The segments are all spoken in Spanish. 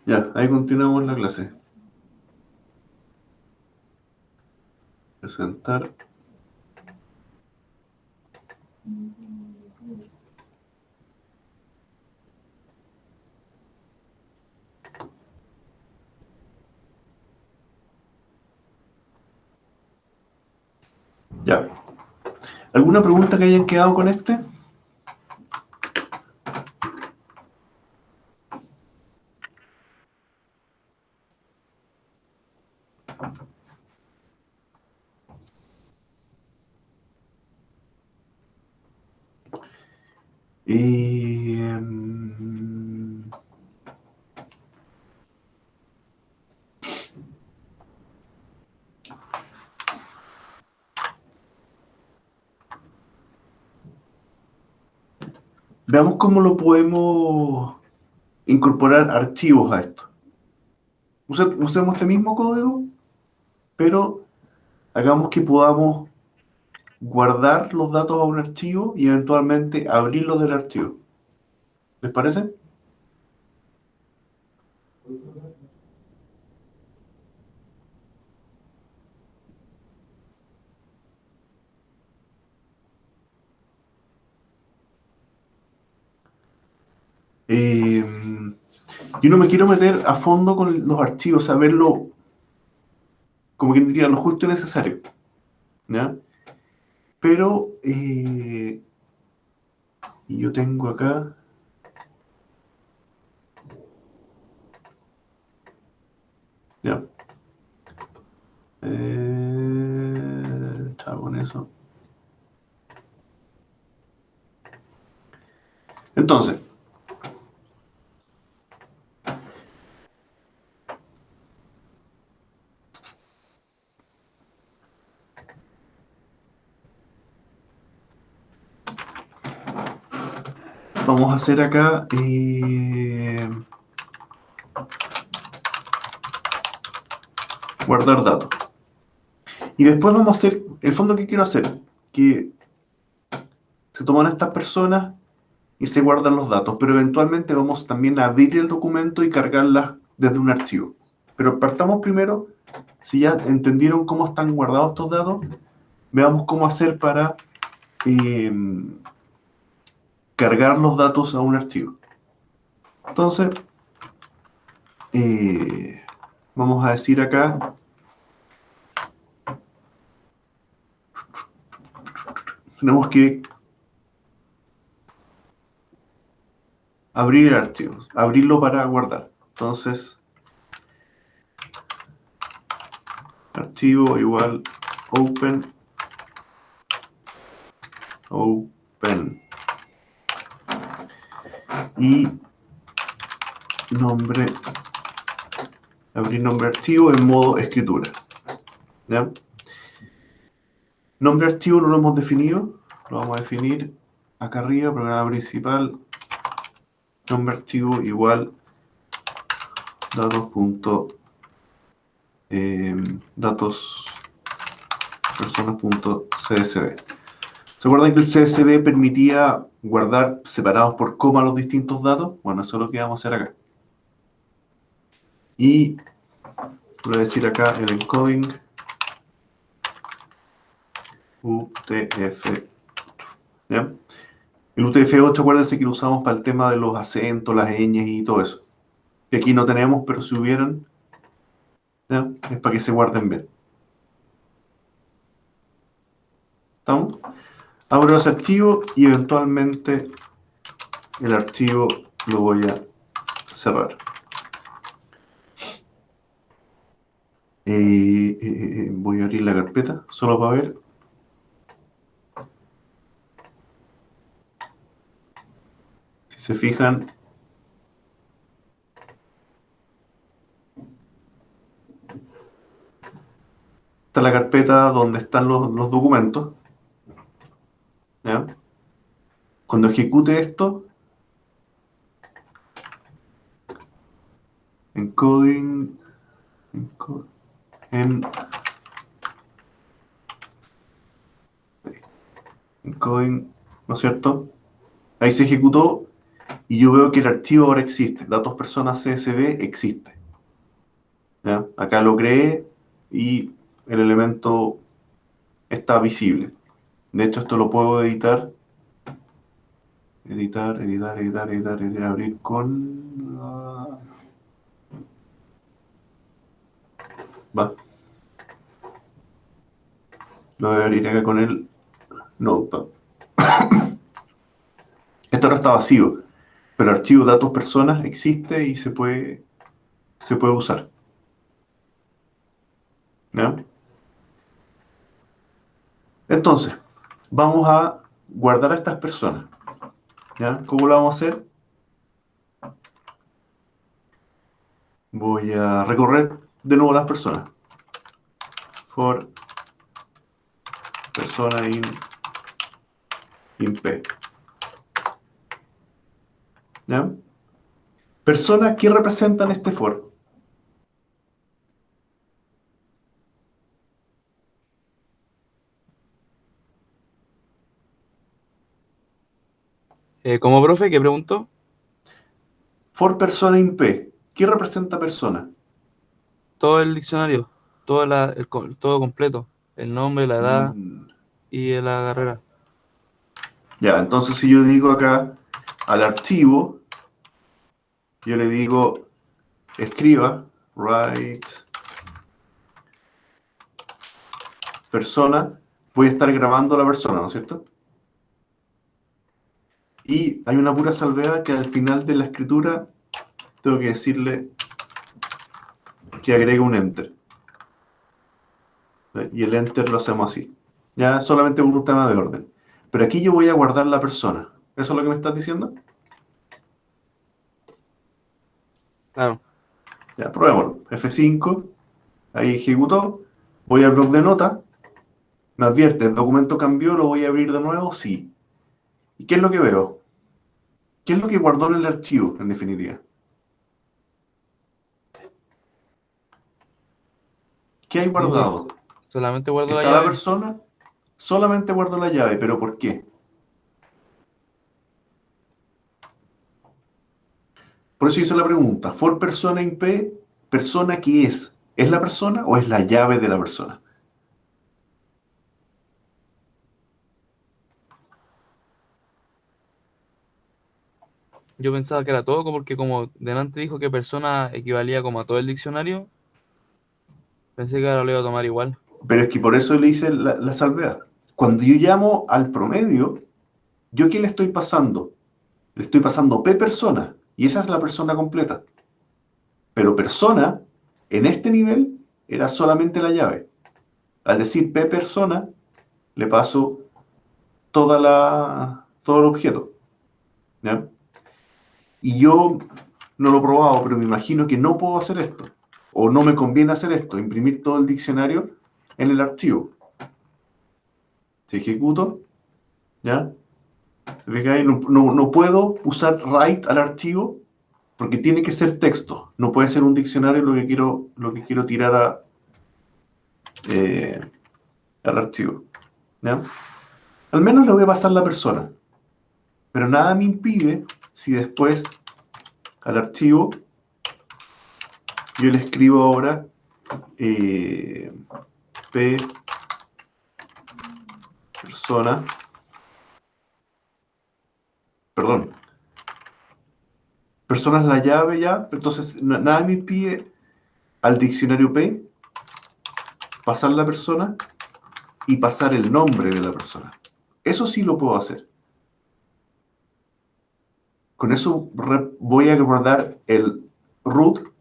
Ya, ahí continuamos la clase. Presentar. Ya. ¿Alguna pregunta que hayan quedado con este? Veamos cómo lo podemos incorporar archivos a esto. Usemos este mismo código, pero hagamos que podamos guardar los datos a un archivo y eventualmente abrirlos del archivo. ¿Les parece? Eh, yo no me quiero meter a fondo con los archivos, saberlo, como quien diría, lo justo y necesario. ¿Ya? Pero yo tengo acá. Ya. Chao con eso. Entonces, vamos a hacer acá guardar datos. Y después vamos a hacer, el fondo que quiero hacer, que se toman estas personas y se guardan los datos, pero eventualmente vamos también a abrir el documento y cargarlas desde un archivo. Pero partamos primero, si ya entendieron cómo están guardados estos datos, veamos cómo hacer para eh, cargar los datos a un archivo. Entonces, vamos a decir acá, tenemos que abrir el archivo, abrirlo para guardar. Entonces, archivo igual open, open. Y nombre, abrir nombre archivo en modo escritura. ¿Ya? Nombre archivo no lo hemos definido, lo vamos a definir acá arriba, programa principal, nombre archivo igual datos. Datos personas.csv. ¿Se acuerdan que el CSV permitía guardar separados por coma los distintos datos? Bueno, eso es lo que vamos a hacer acá. Y voy a decir acá el encoding UTF. ¿Ya? El UTF-8, acuérdense que lo usamos para el tema de los acentos, las ñes y todo eso. Que aquí no tenemos, pero si hubieran, ¿ya? Es para que se guarden bien. ¿Estamos? Abro ese archivo y eventualmente el archivo lo voy a cerrar. Voy a abrir la carpeta solo para ver. Si se fijan, está la carpeta donde están los documentos. ¿Ya? Cuando ejecute esto, encoding, en encoding, ¿no es cierto? Ahí se ejecutó y yo veo que el archivo ahora existe, datos personas CSV existe. ¿Ya? Acá lo creé y el elemento está visible. De hecho, esto lo puedo editar. Editar, abrir con... va, lo voy a abrir acá con el Notepad. Esto ahora está vacío, pero el archivo datos personas existe y se puede usar. ¿Ya? Entonces, vamos a guardar a estas personas. ¿Ya? ¿Cómo lo vamos a hacer? Voy a recorrer de nuevo las personas. For persona in P. ¿Ya? Personas que representan este for. ¿Cómo, profe? ¿Qué preguntó? For persona in P. ¿Qué representa persona? Todo el diccionario, todo completo, el nombre, la edad Mm, y la carrera. ya, entonces si yo digo acá al archivo, yo le digo escriba, write, persona, voy a estar grabando a la persona, ¿no es cierto? Y hay una pura salvedad que al final de la escritura tengo que decirle que agregue un enter. Y el enter lo hacemos así. Ya solamente por un tema de orden. Pero aquí yo voy a guardar la persona. ¿Eso es lo que me estás diciendo? Claro, Ya, probémoslo. F5, ahí ejecutó. Voy al bloc de nota. Me advierte, el documento cambió, lo voy a abrir de nuevo, sí. ¿Y qué es lo que veo? ¿Qué es lo que guardó en el archivo, en definitiva? ¿Qué hay eh, guardado? solamente guardo la ¿Está la llave. persona? Solamente guardo la llave, pero ¿por qué? Por eso hice la pregunta. For persona in P, ¿persona qué es? ¿Es la persona o es la llave de la persona? Yo pensaba que era todo porque como delante dijo que persona equivalía como a todo el diccionario, pensé que ahora lo iba a tomar igual. Pero es que por eso le hice la salvedad. Cuando yo llamo al promedio, ¿yo qué le estoy pasando? Le estoy pasando P persona, y esa es la persona completa. Pero persona, en este nivel, era solamente la llave. Al decir P persona, le paso todo el objeto. ¿Ya? Y yo no lo he probado, pero me imagino que no puedo hacer esto. O no me conviene hacer esto, imprimir todo el diccionario en el archivo. Si ejecuto, ¿ya? ¿Se fija ahí? No puedo usar write al archivo porque tiene que ser texto. No puede ser un diccionario lo que quiero tirar eh, al archivo. ¿Ya? Al menos le voy a pasar la persona. Pero nada me impide si después al archivo yo le escribo ahora P persona, perdón, persona es la llave ya, entonces nada me impide al diccionario P pasar la persona y pasar el nombre de la persona. Eso sí lo puedo hacer. Con eso voy a guardar el root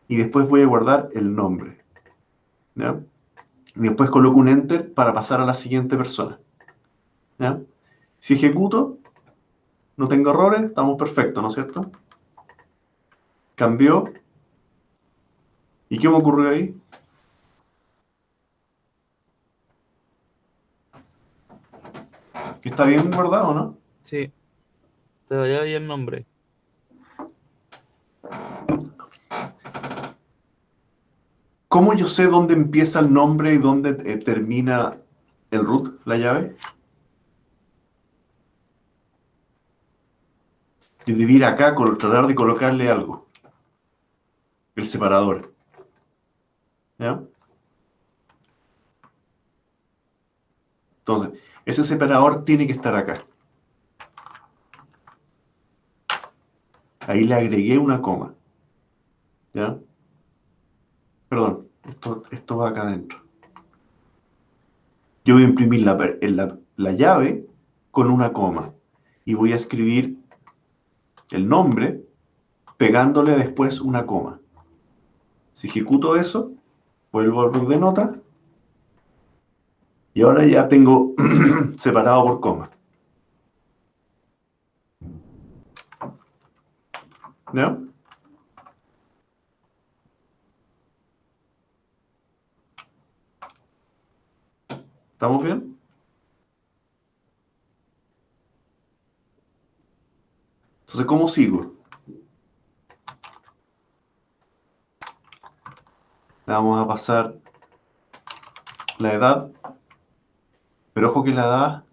y después voy a guardar el nombre. ¿Ya? Y después coloco un enter para pasar a la siguiente persona. ¿Ya? Si ejecuto, no tengo errores, estamos perfectos, ¿no es cierto? Cambió. ¿Y qué me ocurrió ahí? ¿Que está bien guardado, no? Sí, te doy ahí el nombre. ¿Cómo yo sé dónde empieza el nombre y dónde termina el root, la llave? Yo debiera acá tratar de colocarle algo. El separador. ¿Ya? Entonces, ese separador tiene que estar acá. Ahí le agregué una coma. ¿Ya? Perdón, esto va acá adentro. Yo voy a imprimir la llave con una coma. Y voy a escribir el nombre pegándole después una coma. Si ejecuto eso, vuelvo al bloc de notas y ahora ya tengo separado por coma. ¿Ya? ¿Estamos bien? Entonces, ¿cómo sigo? Le vamos a pasar la edad, pero ojo que la edad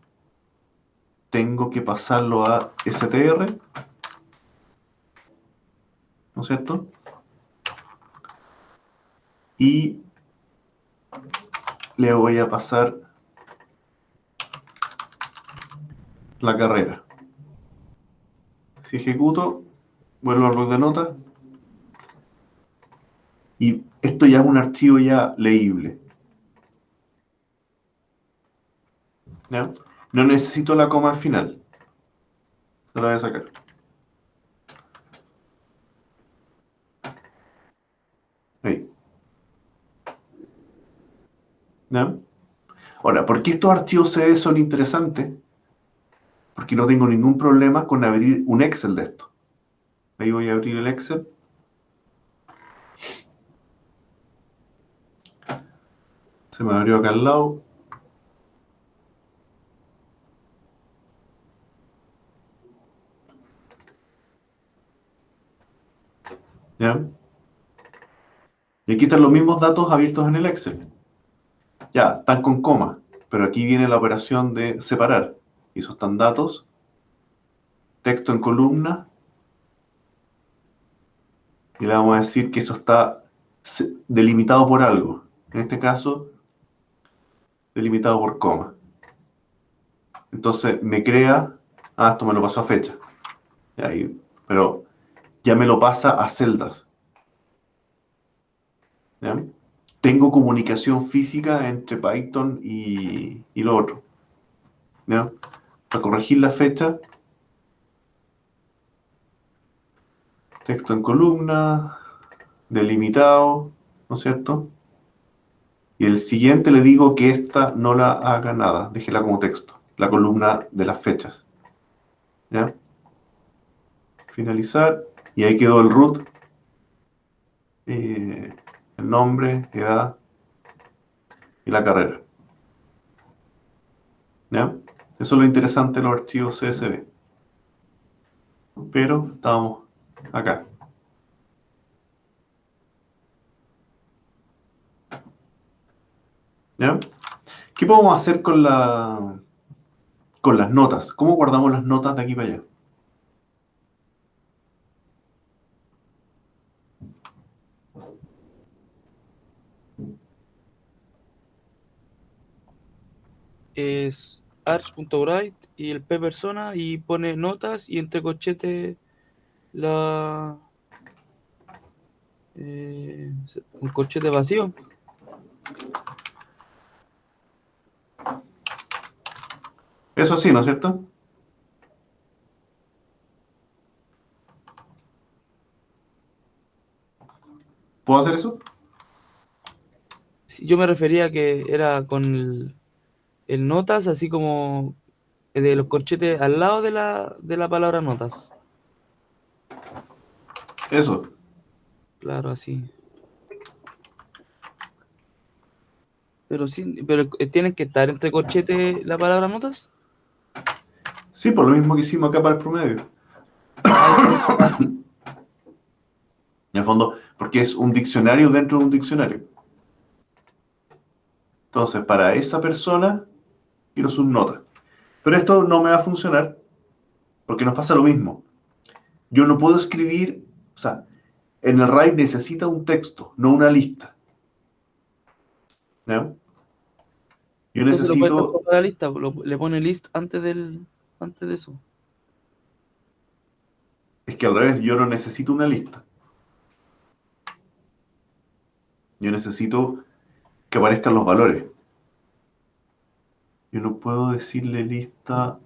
tengo que pasarlo a str, ¿no es cierto? Y le voy a pasar la carrera. Si ejecuto, vuelvo al bloc de notas y esto ya es un archivo ya leíble. ¿Ya? No necesito la coma al final. Se la voy a sacar. Ahí. ¿Ya? Ahora, ¿por qué estos archivos CD son interesantes? Porque no tengo ningún problema con abrir un Excel de esto. Ahí voy a abrir el Excel. Se me abrió acá al lado. ¿Ya? Y aquí están los mismos datos abiertos en el Excel. Ya, están con coma, pero aquí viene la operación de separar. Y esos están datos, texto en columna, y le vamos a decir que eso está delimitado por algo. En este caso, delimitado por coma. Entonces me crea, esto me lo pasó a fecha. Ahí, pero ya me lo pasa a celdas. ¿Ya? Tengo comunicación física entre Python y lo otro. ¿Ya? Para corregir la fecha, texto en columna, delimitado, ¿no es cierto? Y el siguiente le digo que esta no la haga nada, déjela como texto, la columna de las fechas. ¿Ya? Finalizar, y ahí quedó el root, el nombre, edad y la carrera. ¿Ya? Eso es lo interesante de los archivos CSV. Pero estamos acá. ¿Ya? ¿Qué podemos hacer con las notas? ¿Cómo guardamos las notas de aquí para allá? Es arch.write y el p persona y pone notas y entre corchetes la un corchete vacío. Eso sí, ¿no es cierto? ¿Puedo hacer eso? Sí, yo me refería a que era con el notas, así como de los corchetes al lado de la palabra notas. Eso. Claro, así. Pero sí, pero tienen que estar entre corchetes la palabra notas. Sí, por lo mismo que hicimos acá para el promedio. Ah, ya. En el fondo, porque es un diccionario dentro de un diccionario. Entonces, para esa persona, quiero sus notas. Pero esto no me va a funcionar porque nos pasa lo mismo. Yo no puedo escribir, o sea, en el RAID necesita un texto, no una lista. ¿Ya? Yo El profe lo puede necesito, transformar a la lista, le pone list antes de eso. es que al revés, yo no necesito una lista. Yo necesito que aparezcan los valores. Yo no puedo decirle lista.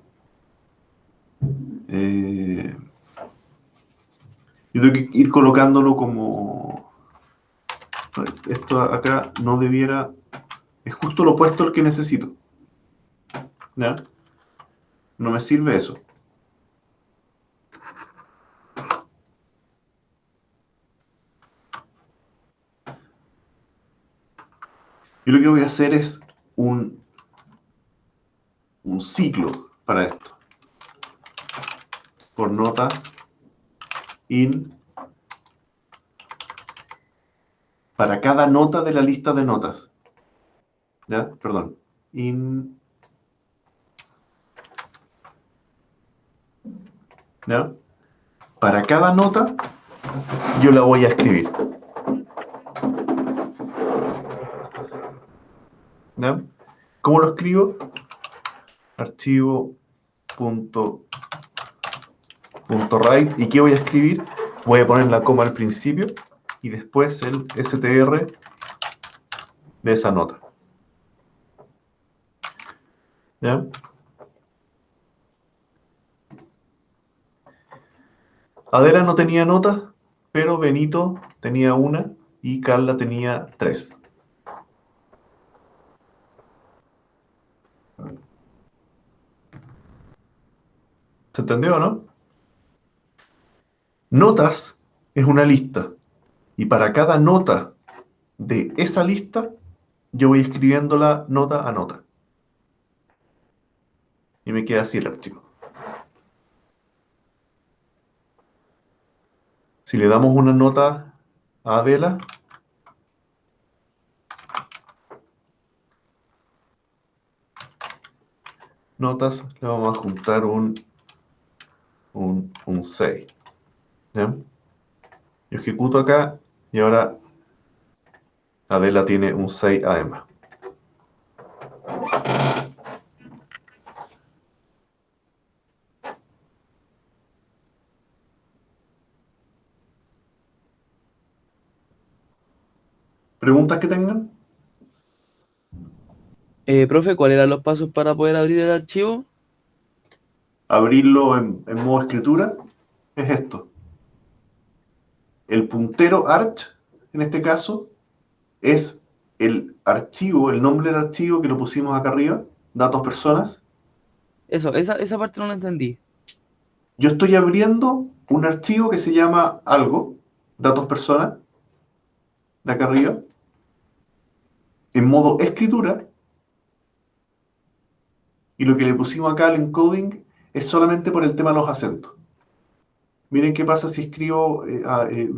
eh, yo tengo que ir colocándolo como. Esto acá no debiera. Es justo lo opuesto al que necesito. ¿Ya? No me sirve eso. Yo lo que voy a hacer es un ciclo para esto. Por nota in para cada nota de la lista de notas. ¿Ya? Perdón. In. ¿Ya? Para cada nota yo la voy a escribir. ¿Ya? ¿Cómo lo escribo? Archivo punto write. ¿Y qué voy a escribir? Voy a poner la coma al principio y después el str de esa nota. ¿Ya? Adela no tenía nota, pero Benito tenía una y Carla tenía 3. ¿Se entendió, no? Notas es una lista y para cada nota de esa lista yo voy escribiéndola nota a nota. Y me queda así el archivo. Si le damos una nota a Adela, notas, le vamos a juntar un 6. ¿Ya? Yo ejecuto acá y ahora Adela tiene un 6 además. ¿Preguntas que tengan? Profe, ¿cuáles eran los pasos para poder abrir el archivo? Abrirlo en modo escritura es esto. El puntero arch, en este caso, es el archivo, el nombre del archivo que lo pusimos acá arriba, datos personas. Eso, esa parte no la entendí. Yo estoy abriendo un archivo que se llama algo, datos personas, de acá arriba, en modo escritura, y lo que le pusimos acá al encoding es solamente por el tema de los acentos. Miren qué pasa si escribo, a ver,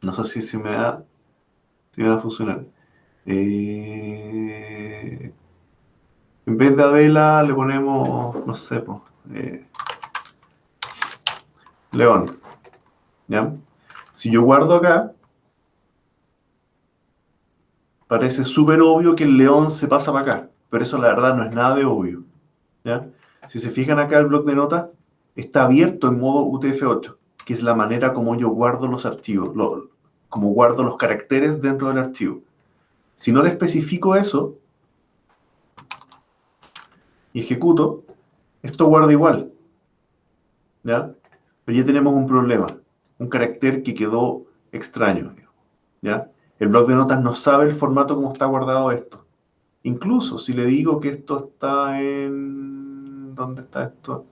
no sé si me va a funcionar. Eh, en vez de Adela le ponemos, no sé, pues, León, ¿ya? Si yo guardo acá, parece súper obvio que el león se pasa para acá, pero eso la verdad no es nada de obvio, ¿ya? Si se fijan acá, el bloc de notas está abierto en modo UTF-8, que es la manera como yo guardo los archivos, como guardo los caracteres dentro del archivo. Si no le especifico eso y ejecuto, esto guarda igual, ¿ya? Pero ya tenemos un problema, un carácter que quedó extraño, ¿ya? El bloc de notas no sabe el formato como está guardado esto. Incluso si le digo que esto está en... ¿Dónde está esto?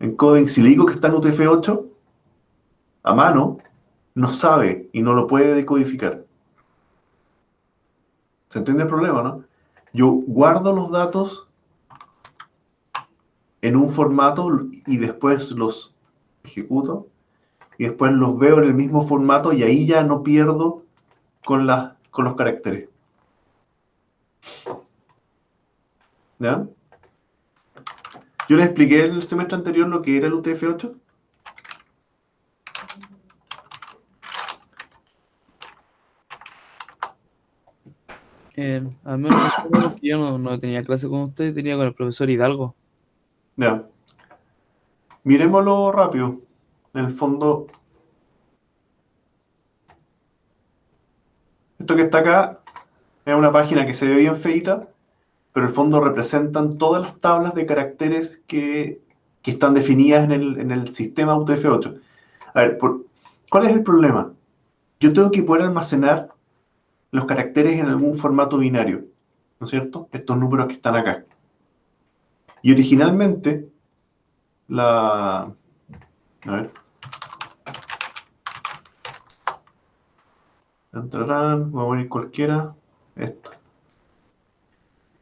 En coding, si le digo que está en UTF-8, a mano, no sabe y no lo puede decodificar. ¿Se entiende el problema, no? Yo guardo los datos en un formato y después los ejecuto y después los veo en el mismo formato y ahí ya no pierdo con los caracteres. ¿Ya? Yo les expliqué el semestre anterior lo que era el UTF-8. Al menos me suena porque yo no tenía clase con usted, tenía con el profesor Hidalgo. Ya. Miremoslo rápido. En el fondo, esto que está acá es una página que se ve bien feita, pero en el fondo representan todas las tablas de caracteres que están definidas en el sistema UTF-8. A ver, ¿cuál es el problema? Yo tengo que poder almacenar los caracteres en algún formato binario, ¿no es cierto? Estos números que están acá. Y originalmente, a ver, entrarán, voy a poner cualquiera, esto.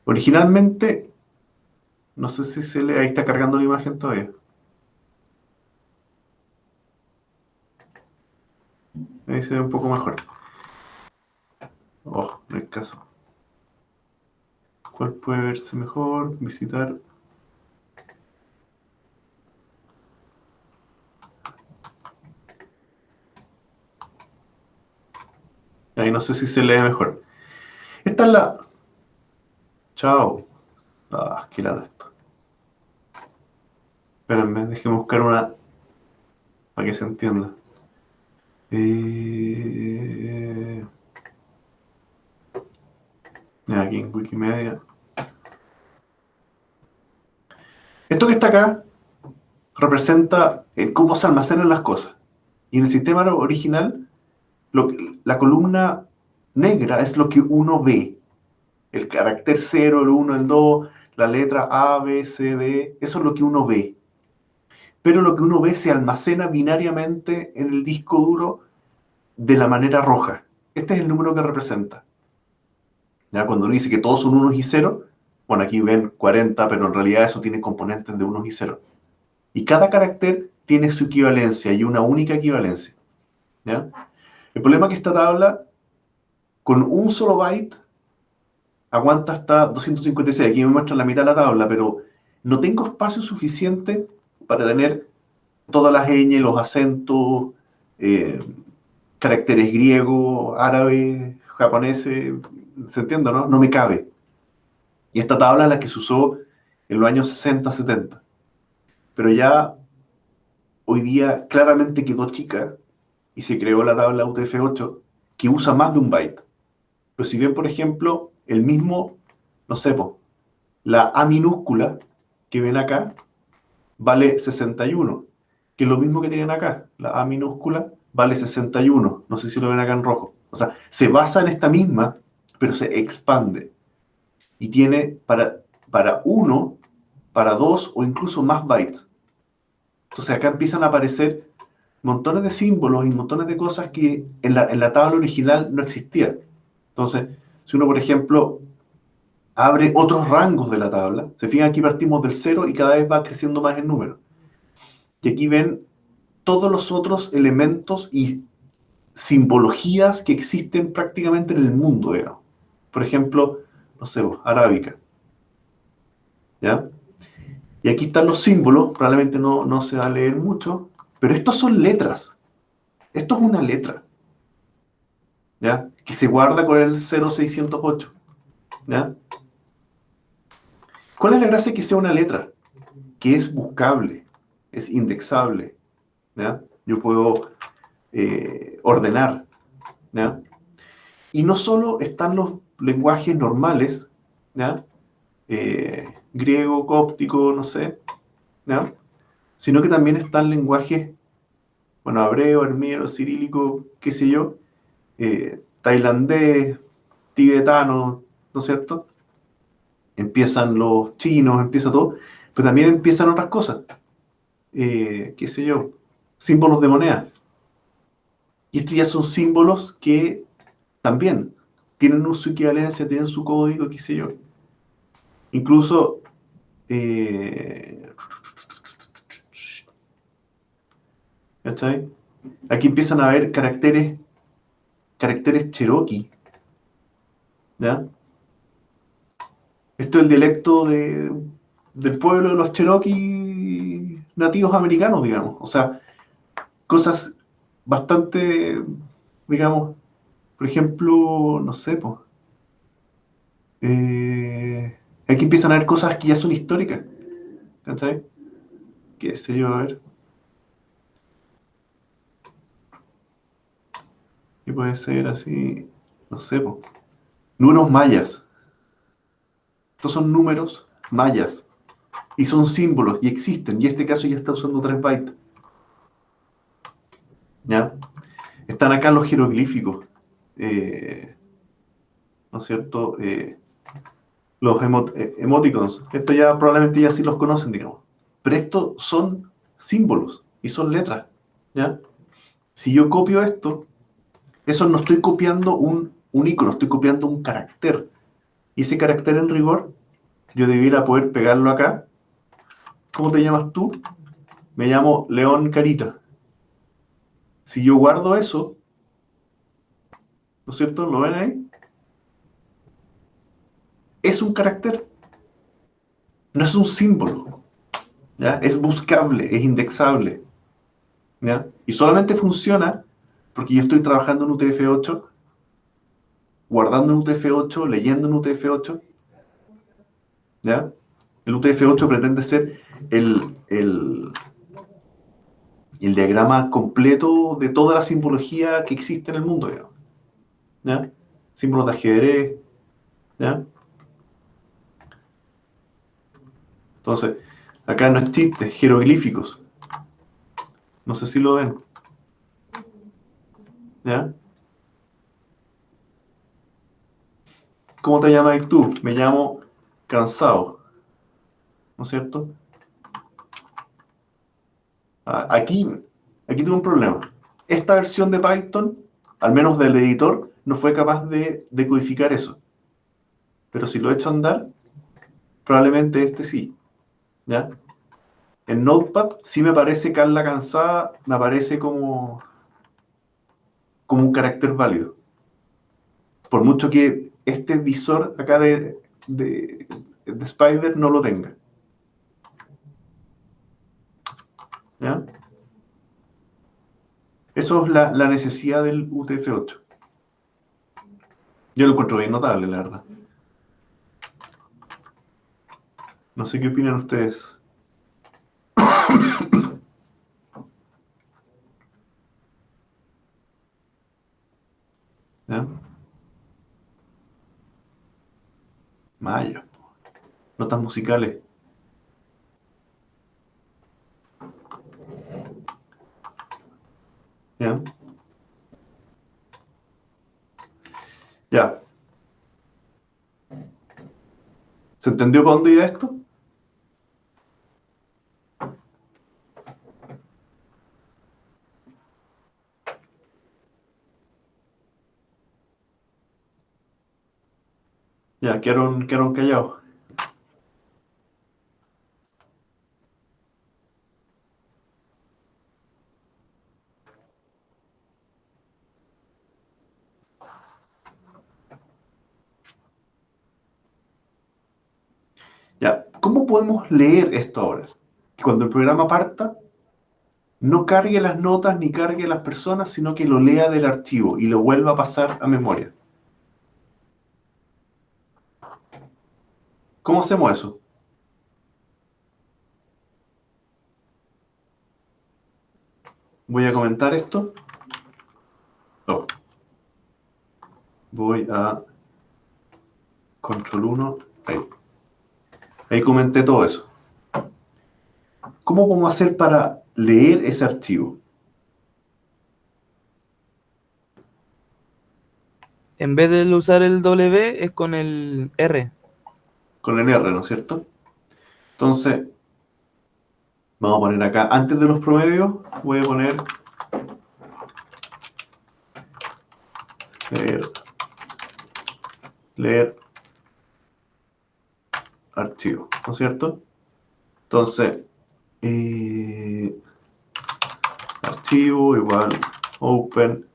Originalmente, no sé si se le, ahí está cargando la imagen todavía. Ahí se ve un poco mejor. Oh, no hay caso. ¿Cuál puede verse mejor? Visitar. Ahí no sé si se lee mejor. Esta es la. Chao. Ah, qué lata esto. Espérenme, déjeme buscar una para que se entienda. Aquí en Wikimedia. Esto que está acá representa cómo se almacenan las cosas. Y en el sistema original, la columna negra es lo que uno ve. El carácter 0, el 1, el 2, la letra A, B, C, D, eso es lo que uno ve. Pero lo que uno ve se almacena binariamente en el disco duro de la manera roja. Este es el número que representa. ¿Ya? Cuando uno dice que todos son unos y ceros, bueno, aquí ven 40, pero en realidad eso tiene componentes de unos y ceros. Y cada carácter tiene su equivalencia y una única equivalencia. ¿Ya? El problema es que esta tabla, con un solo byte, aguanta hasta 256. Aquí me muestra la mitad de la tabla, pero no tengo espacio suficiente para tener todas las ñ, los acentos, eh, caracteres griegos, árabes, japoneses, ¿se entiende, no? No me cabe. Y esta tabla es la que se usó en los años 60, 70. Pero ya hoy día claramente quedó chica y se creó la tabla UTF-8 que usa más de un byte. Pero si ven, por ejemplo, el mismo, no sé, la A minúscula que ven acá vale 61, que es lo mismo que tienen acá. La A minúscula vale 61. No sé si lo ven acá en rojo. O sea, se basa en esta misma, pero se expande. Y tiene para uno, para dos o incluso más bytes. Entonces acá empiezan a aparecer montones de símbolos y montones de cosas que en la tabla original no existían. Entonces, si uno, por ejemplo, abre otros rangos de la tabla, se fijan, aquí partimos del cero y cada vez va creciendo más el número. Y aquí ven todos los otros elementos y simbologías que existen prácticamente en el mundo, digamos. Por ejemplo, no sé, arábica, ¿ya? Y aquí están los símbolos, probablemente no se va a leer mucho, pero estos son letras. Esto es una letra, ¿ya? Que se guarda con el 0608, ¿ya? ¿Cuál es la gracia de que sea una letra? Que es buscable, es indexable, ¿ya? Yo puedo ordenar, ¿ya? Y no solo están los lenguajes normales, ¿ya? Griego, cóptico, no sé, ¿ya? Sino que también están lenguajes, bueno, hebreo, armero, cirílico, qué sé yo, tailandés, tibetano, ¿no es cierto? Empiezan los chinos, empieza todo, pero también empiezan otras cosas, qué sé yo, símbolos de moneda. Y estos ya son símbolos que también tienen su equivalencia, tienen su código, qué sé yo. Incluso, eh, ¿cachai? Aquí empiezan a haber caracteres cherokee, ¿ya? Esto es el dialecto de del pueblo de los Cherokee nativos americanos, digamos. O sea, cosas bastante, digamos, por ejemplo, no sé, pues, aquí empiezan a haber cosas que ya son históricas, ¿cachai? Qué sé yo, a ver, ¿qué puede ser así? No sé, pues, números mayas. Estos son números mayas y son símbolos y existen, y este caso ya está usando 3 bytes, ¿ya? Están acá los jeroglíficos, ¿no es cierto? Los emoticons, esto ya probablemente ya sí los conocen, digamos. Pero estos son símbolos y son letras, ¿ya? Si yo copio esto, eso no estoy copiando un icono, estoy copiando un carácter. Y ese carácter en rigor, yo debiera poder pegarlo acá. ¿Cómo te llamas tú? Me llamo León Carita. Si yo guardo eso, ¿no es cierto? ¿Lo ven ahí? Es un carácter, no es un símbolo, ¿ya? Es buscable, es indexable, ¿ya? Y solamente funciona porque yo estoy trabajando en UTF-8, guardando en UTF-8, leyendo en UTF-8, ¿ya? El UTF-8 pretende ser el diagrama completo de toda la simbología que existe en el mundo, digamos, ¿ya? Símbolos de ajedrez, ¿ya? Entonces, acá no es chiste, jeroglíficos. No sé si lo ven, ¿ya? ¿Cómo te llamas tú? Me llamo Cansado, ¿no es cierto? Aquí tengo un problema. Esta versión de Python, al menos del editor, no fue capaz de decodificar eso. Pero si lo echo a andar, probablemente este sí, ¿ya? En Notepad sí me aparece Carla Cansada, me aparece como un carácter válido. Por mucho que este visor acá de Spider no lo tenga, ¿ya? Eso es la necesidad del UTF-8. Yo lo encuentro bien notable, la verdad. No sé qué opinan ustedes. ¿Ya? Maya. Notas musicales. ¿Ya? Ya. ¿Se entendió para dónde iba esto? Ya, quedaron callados. Ya. ¿Cómo podemos leer esto ahora? Que cuando el programa parta, no cargue las notas ni cargue las personas, sino que lo lea del archivo y lo vuelva a pasar a memoria. ¿Cómo hacemos eso? Voy a comentar esto. Oh, voy a control 1. Ahí. Ahí comenté todo eso. ¿Cómo podemos hacer para leer ese archivo? En vez de usar el W, es con el R. Con el R, ¿no es cierto? Entonces, vamos a poner acá, antes de los promedios, voy a poner leer, leer archivo, ¿no es cierto? Entonces, eh, archivo igual open,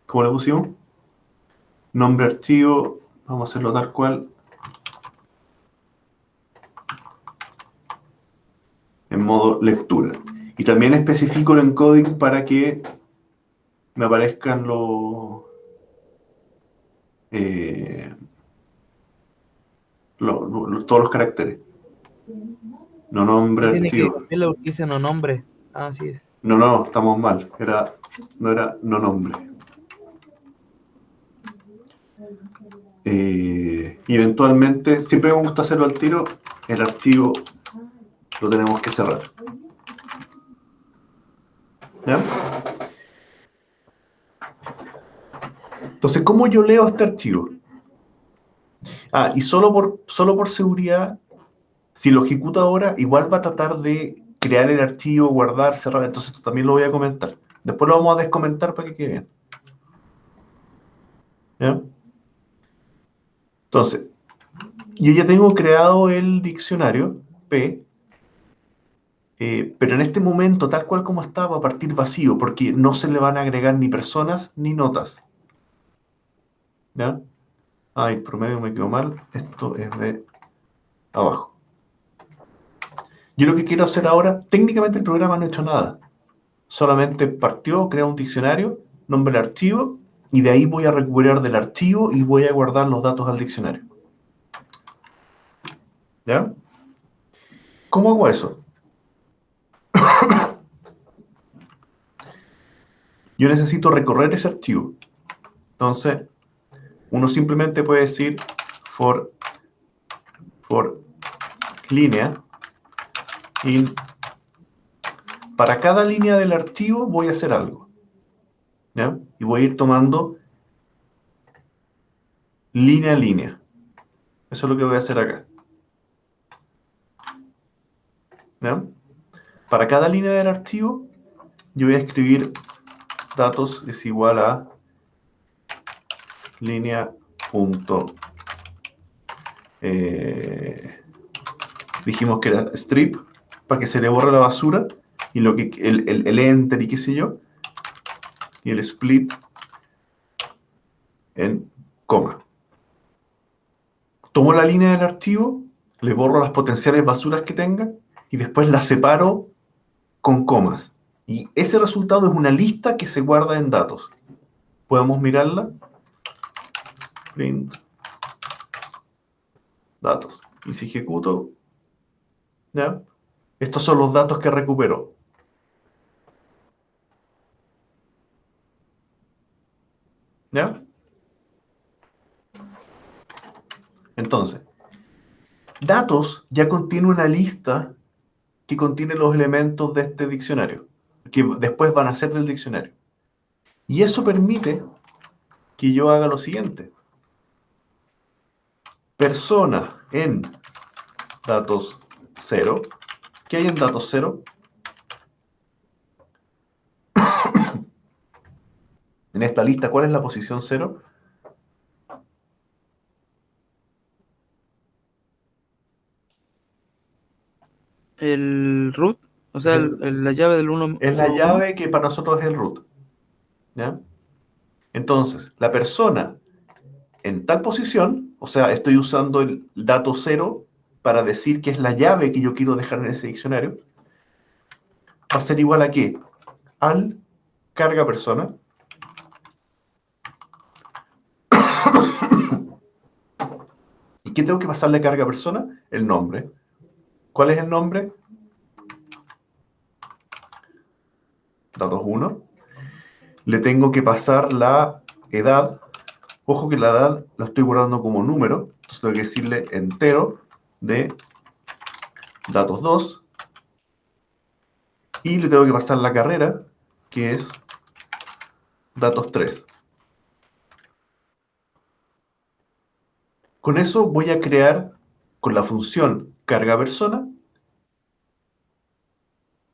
¿cómo le pusimos? Nombre archivo, Vamos a hacerlo tal cual. En modo lectura. Y también especifico el encoding para que me aparezcan todos los caracteres. No nombre, No tiene que archivo. cambiarle porque dice no nombre. Ah, sí es. No, estamos mal. No era no nombre. Y eventualmente, siempre me gusta hacerlo al tiro, el archivo lo tenemos que cerrar. ¿Ya? Entonces, ¿cómo yo leo este archivo? Ah, y solo por seguridad, si lo ejecuto ahora, igual va a tratar de crear el archivo, guardar, cerrar. Entonces, esto también lo voy a comentar. Después lo vamos a descomentar para que quede bien. ¿Ya? Entonces, yo ya tengo creado el diccionario P, pero en este momento, tal cual como está, va a partir vacío, porque no se le van a agregar ni personas ni notas. ¿Ya? Ay, promedio me quedó mal. Esto es de abajo. Yo lo que quiero hacer ahora, técnicamente el programa no ha hecho nada. Solamente partió, crea un diccionario, nombre del archivo, y de ahí voy a recuperar del archivo y voy a guardar los datos al diccionario. ¿Ya? ¿Cómo hago eso? Yo necesito recorrer ese archivo. Entonces, uno simplemente puede decir for línea in. Para cada línea del archivo voy a hacer algo. ¿Ya? Y voy a ir tomando línea a línea. Eso es lo que voy a hacer acá. ¿Ya? Para cada línea del archivo, yo voy a escribir datos es igual a línea punto. Dijimos que era strip, para que se le borre la basura, y lo que el enter y qué sé yo, y el split en coma. Tomo la línea del archivo, le borro las potenciales basuras que tenga, y después la separo con comas. Y ese resultado es una lista que se guarda en datos. Podemos mirarla. Print datos. Y si ejecuto, ¿ya? Estos son los datos que recuperó. ¿Ya? Entonces, datos ya contiene una lista que contiene los elementos de este diccionario, que después van a ser del diccionario. Y eso permite que yo haga lo siguiente. Persona en datos 0. ¿Qué hay en datos 0? En esta lista, ¿cuál es la posición 0? El root, o sea, la llave del uno Es la por uno. llave que para nosotros es el root. ¿Ya? Entonces, la persona en tal posición, o sea, estoy usando el dato 0 para decir que es la llave que yo quiero dejar en ese diccionario, va a ser igual a qué? Al carga persona. ¿Y qué tengo que pasarle a carga persona? El nombre. ¿Cuál es el nombre? Datos 1. Le tengo que pasar la edad. Ojo que la edad la estoy guardando como número. Entonces tengo que decirle entero de datos 2. Y le tengo que pasar la carrera, que es datos 3. Con eso voy a crear, con la función carga persona,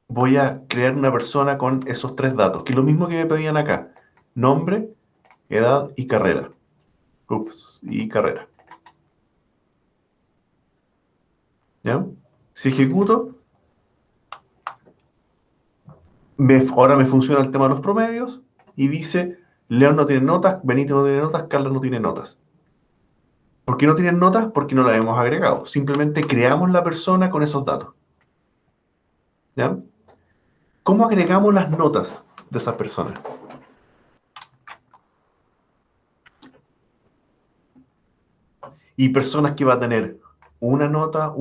voy a crear una persona con esos tres datos, que es lo mismo que me pedían acá. Nombre, edad y carrera. Ups, y carrera. ¿Ya? Si ejecuto, ahora me funciona el tema de los promedios y dice, León no tiene notas, Benito no tiene notas, Carlos no tiene notas. ¿Por qué no tienen notas? Porque no las hemos agregado. Simplemente creamos la persona con esos datos. ¿Ya? ¿Cómo agregamos las notas de esas personas? Y personas que va a tener una nota,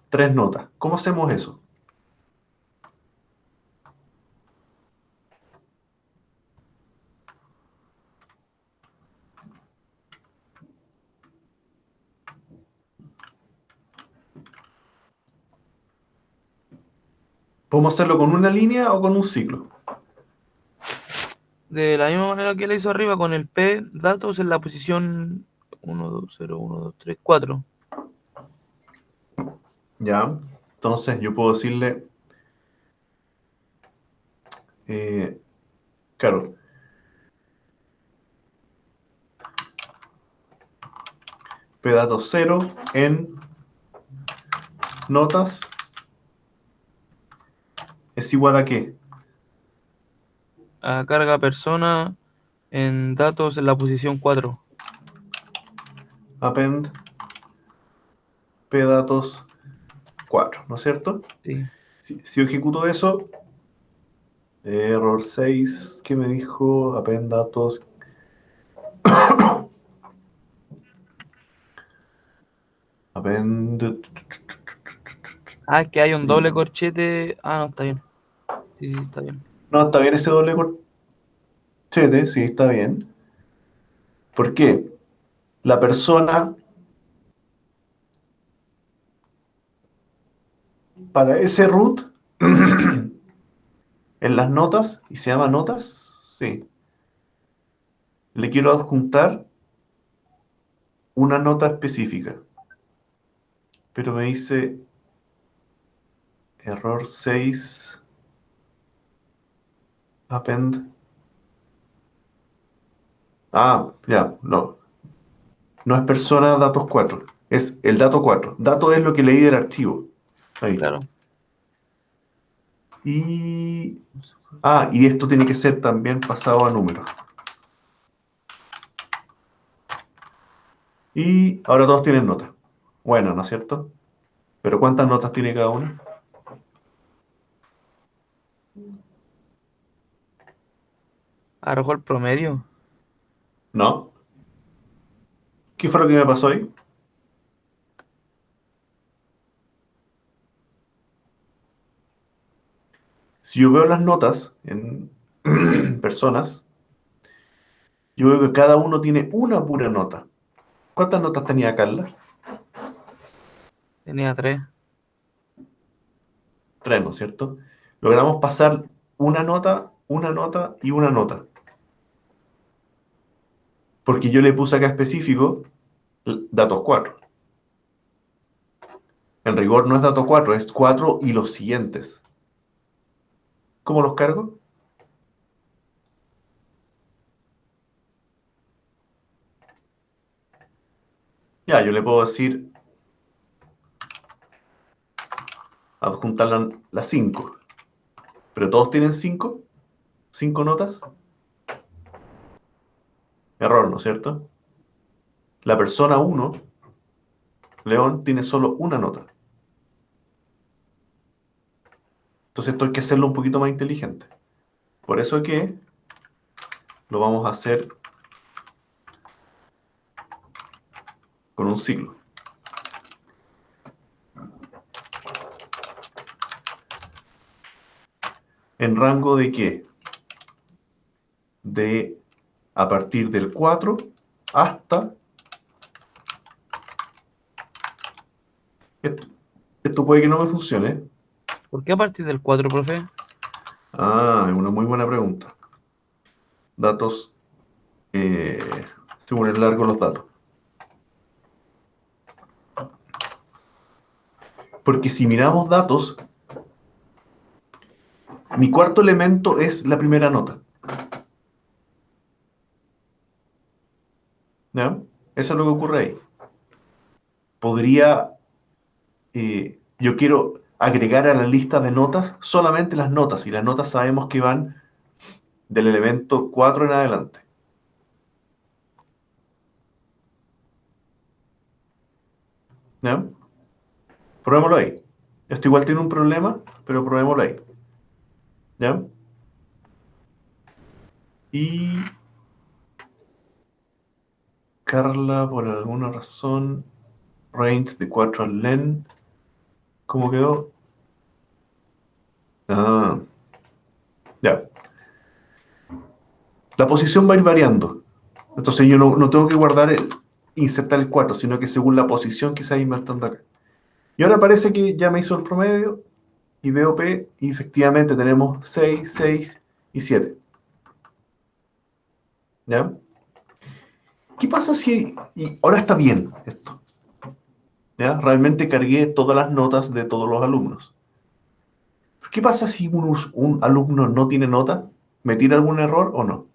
tres notas. ¿Cómo hacemos eso? ¿Podemos hacerlo con una línea o con un ciclo? De la misma manera que le hizo arriba con el P datos en la posición 1, 2, 0, 1, 2, 3, 4. ¿Ya? Entonces yo puedo decirle, eh, claro, P datos 0 en notas es igual a qué? A carga persona en datos en la posición 4. Append P datos 4, ¿no es cierto? Sí. Si yo ejecuto eso, error 6, ¿qué me dijo? Append datos. Append. Ah, es que hay un doble corchete. Ah, no, está bien. Sí, sí, está bien. No, está bien ese doble corchete, sí, está bien. ¿Por qué? La persona, para ese root, en las notas, y se llama notas, sí, le quiero adjuntar una nota específica. Pero me dice error 6 append. Ah, ya, no. No es persona datos 4, es el dato 4. Dato es lo que leí del archivo. Ahí. Claro. Y. Ah, y esto tiene que ser también pasado a números. Y ahora todos tienen notas. Bueno, ¿no es cierto? Pero ¿cuántas notas tiene cada uno? Arrojó el promedio. No. ¿Qué fue lo que me pasó ahí? Si yo veo las notas en personas, yo veo que cada uno tiene una pura nota. ¿Cuántas notas tenía Carla? Tenía 3. Tres, ¿no es cierto? Logramos pasar una nota y una nota. Porque yo le puse acá específico datos 4. En rigor no es dato 4, es 4 y los siguientes. ¿Cómo los cargo? Ya, yo le puedo decir adjuntar las 5. Pero todos tienen 5. 5 notas. Error, ¿no es cierto? La persona uno, León, tiene solo una nota. Entonces esto hay que hacerlo un poquito más inteligente. Por eso que lo vamos a hacer con un ciclo. ¿En rango de qué? De a partir del 4 hasta... Esto, esto puede que no me funcione. ¿Por qué a partir del 4, profe? Ah, es una muy buena pregunta. Datos, según el largo de los datos. Porque si miramos datos, mi cuarto elemento es la primera nota. ¿Ya? Eso es lo que ocurre ahí. Podría, yo quiero agregar a la lista de notas solamente las notas, y las notas sabemos que van del elemento 4 en adelante. ¿Ya? Probémoslo ahí. Esto igual tiene un problema, pero probémoslo ahí. ¿Ya? Y Carla, por alguna razón, range de 4 al len. ¿Cómo quedó? Ah, ya. La posición va a ir variando. Entonces yo no tengo que insertar el 4, sino que según la posición que se va inventando acá. Y ahora parece que ya me hizo el promedio y veo P y efectivamente tenemos 6, 6 y 7. ¿Ya? ¿Qué pasa si... Y ahora está bien esto. ¿Ya? Realmente cargué todas las notas de todos los alumnos. ¿Qué pasa si un alumno no tiene nota? ¿Me tira algún error o no?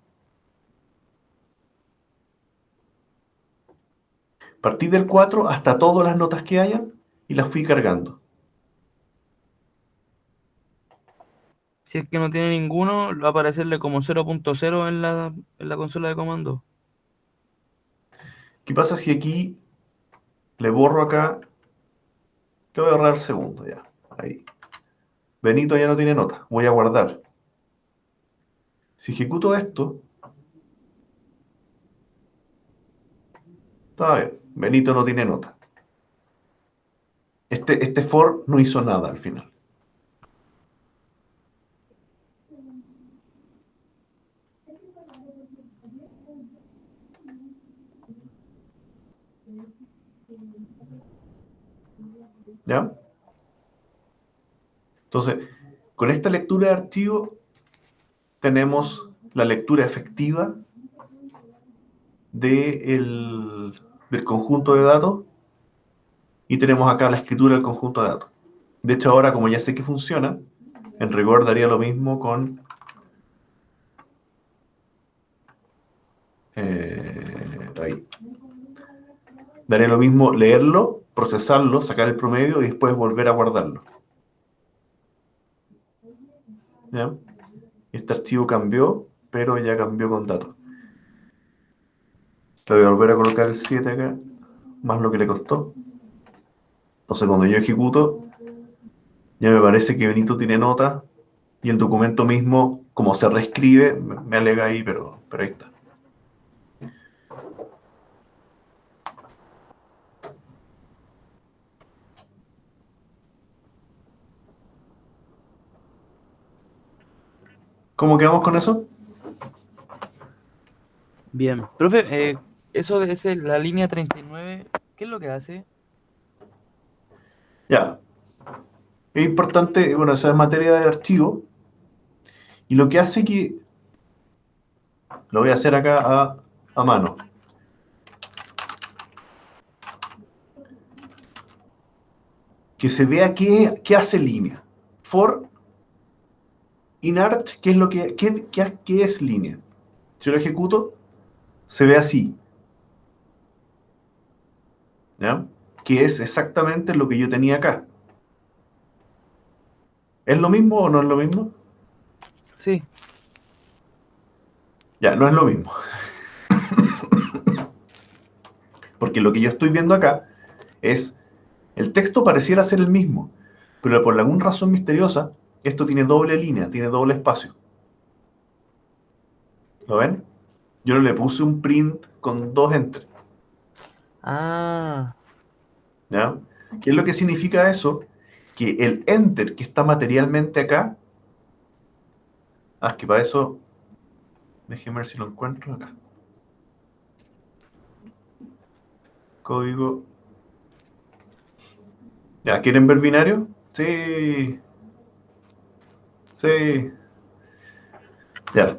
Partí del 4 hasta todas las notas que hayan y las fui cargando. Si es que no tiene ninguno, va a aparecerle como 0.0 en la consola de comando. ¿Qué pasa si aquí le borro acá? Le voy a borrar el segundo ya. Ahí. Benito ya no tiene nota. Voy a guardar. Si ejecuto esto, está bien. Benito no tiene nota. Este for no hizo nada al final. ¿Ya? Entonces, con esta lectura de archivo tenemos la lectura efectiva del conjunto de datos y tenemos acá la escritura del conjunto de datos. De hecho, ahora como ya sé que funciona, en rigor daría lo mismo con ahí. Daría lo mismo leerlo, procesarlo, sacar el promedio y después volver a guardarlo. ¿Ya? Este archivo cambió, pero ya cambió con datos. Le voy a volver a colocar el 7 acá, más lo que le costó. Entonces cuando yo ejecuto, ya me parece que Benito tiene nota y el documento mismo, como se reescribe, me alega ahí, pero ahí está. ¿Cómo quedamos con eso? Bien. Profe, eso de la línea 39, ¿qué es lo que hace? Ya. Es importante, bueno, esa es materia de archivo, y lo que hace que, lo voy a hacer acá a mano, que se vea qué hace línea. For inart, ¿qué es qué es línea? Si lo ejecuto, se ve así, ¿ya? Que es exactamente lo que yo tenía acá. ¿Es lo mismo o no es lo mismo? Sí. Ya, no es lo mismo. Porque lo que yo estoy viendo acá es, el texto pareciera ser el mismo, pero por alguna razón misteriosa, esto tiene doble línea, tiene doble espacio. ¿Lo ven? Yo no le puse un print con dos enter, Ah, ¿ya? ¿Qué es lo que significa eso? Que el enter que está materialmente acá, es que para eso, déjenme ver si lo encuentro acá. Código. ¿Ya quieren ver binario? Sí, sí. Ya.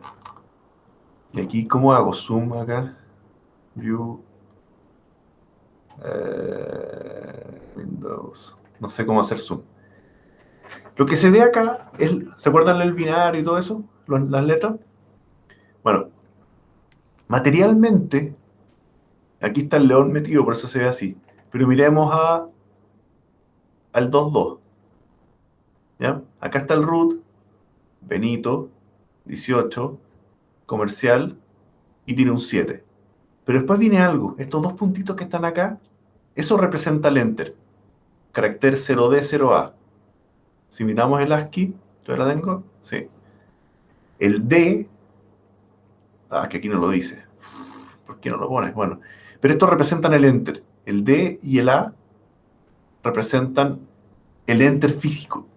Y aquí, ¿cómo hago? Zoom acá. View. Windows. No sé cómo hacer zoom. Lo que se ve acá es, ¿se acuerdan del binario y todo eso? Las letras. Bueno, materialmente, aquí está el león metido, por eso se ve así. Pero miremos al 2.2. ¿Ya? Acá está el root, Benito, 18, comercial, y tiene un 7. Pero después viene algo. Estos dos puntitos que están acá Eso representa el enter, carácter 0D, 0A. Si miramos el ASCII, ¿yo la tengo? Sí. El D, que aquí no lo dice. ¿Por qué no lo pones? Bueno, pero estos representan el enter. El D y el A representan el enter físico.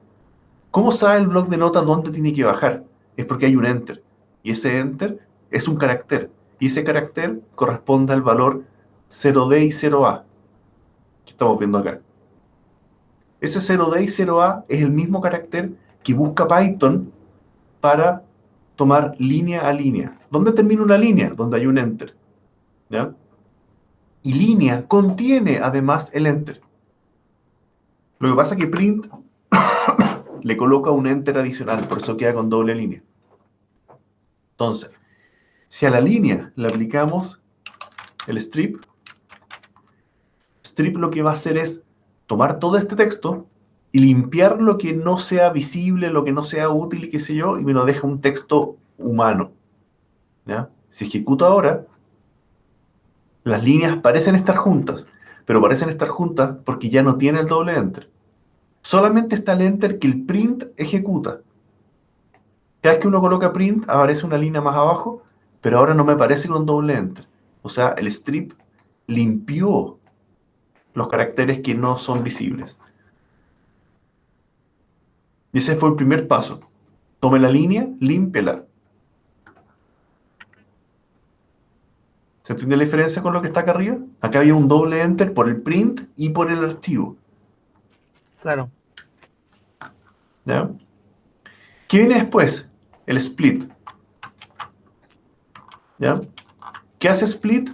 ¿Cómo sabe el bloc de notas dónde tiene que bajar? Es porque hay un enter. Y ese enter es un carácter. Y ese carácter corresponde al valor 0D y 0A que estamos viendo acá. Ese 0D y 0A es el mismo carácter que busca Python para tomar línea a línea. ¿Dónde termina una línea? Donde hay un enter. ¿Ya? Y línea contiene además el enter. Lo que pasa es que print le coloca un enter adicional, por eso queda con doble línea. Entonces, si a la línea le aplicamos el strip lo que va a hacer es tomar todo este texto y limpiar lo que no sea visible, lo que no sea útil y qué sé yo, y me lo deja un texto humano. ¿Ya? Si ejecuto ahora, las líneas parecen estar juntas, pero parecen estar juntas porque ya no tiene el doble enter. Solamente está el enter que el print ejecuta. Cada vez que uno coloca print, aparece una línea más abajo, pero ahora no me aparece con doble enter. O sea, el strip limpió los caracteres que no son visibles. Y ese fue el primer paso. Tome la línea, límpiela. ¿Se entiende la diferencia con lo que está acá arriba? Acá había un doble enter por el print y por el archivo. Claro. ¿Ya? ¿Qué viene después? El split. ¿Ya? ¿Qué hace split?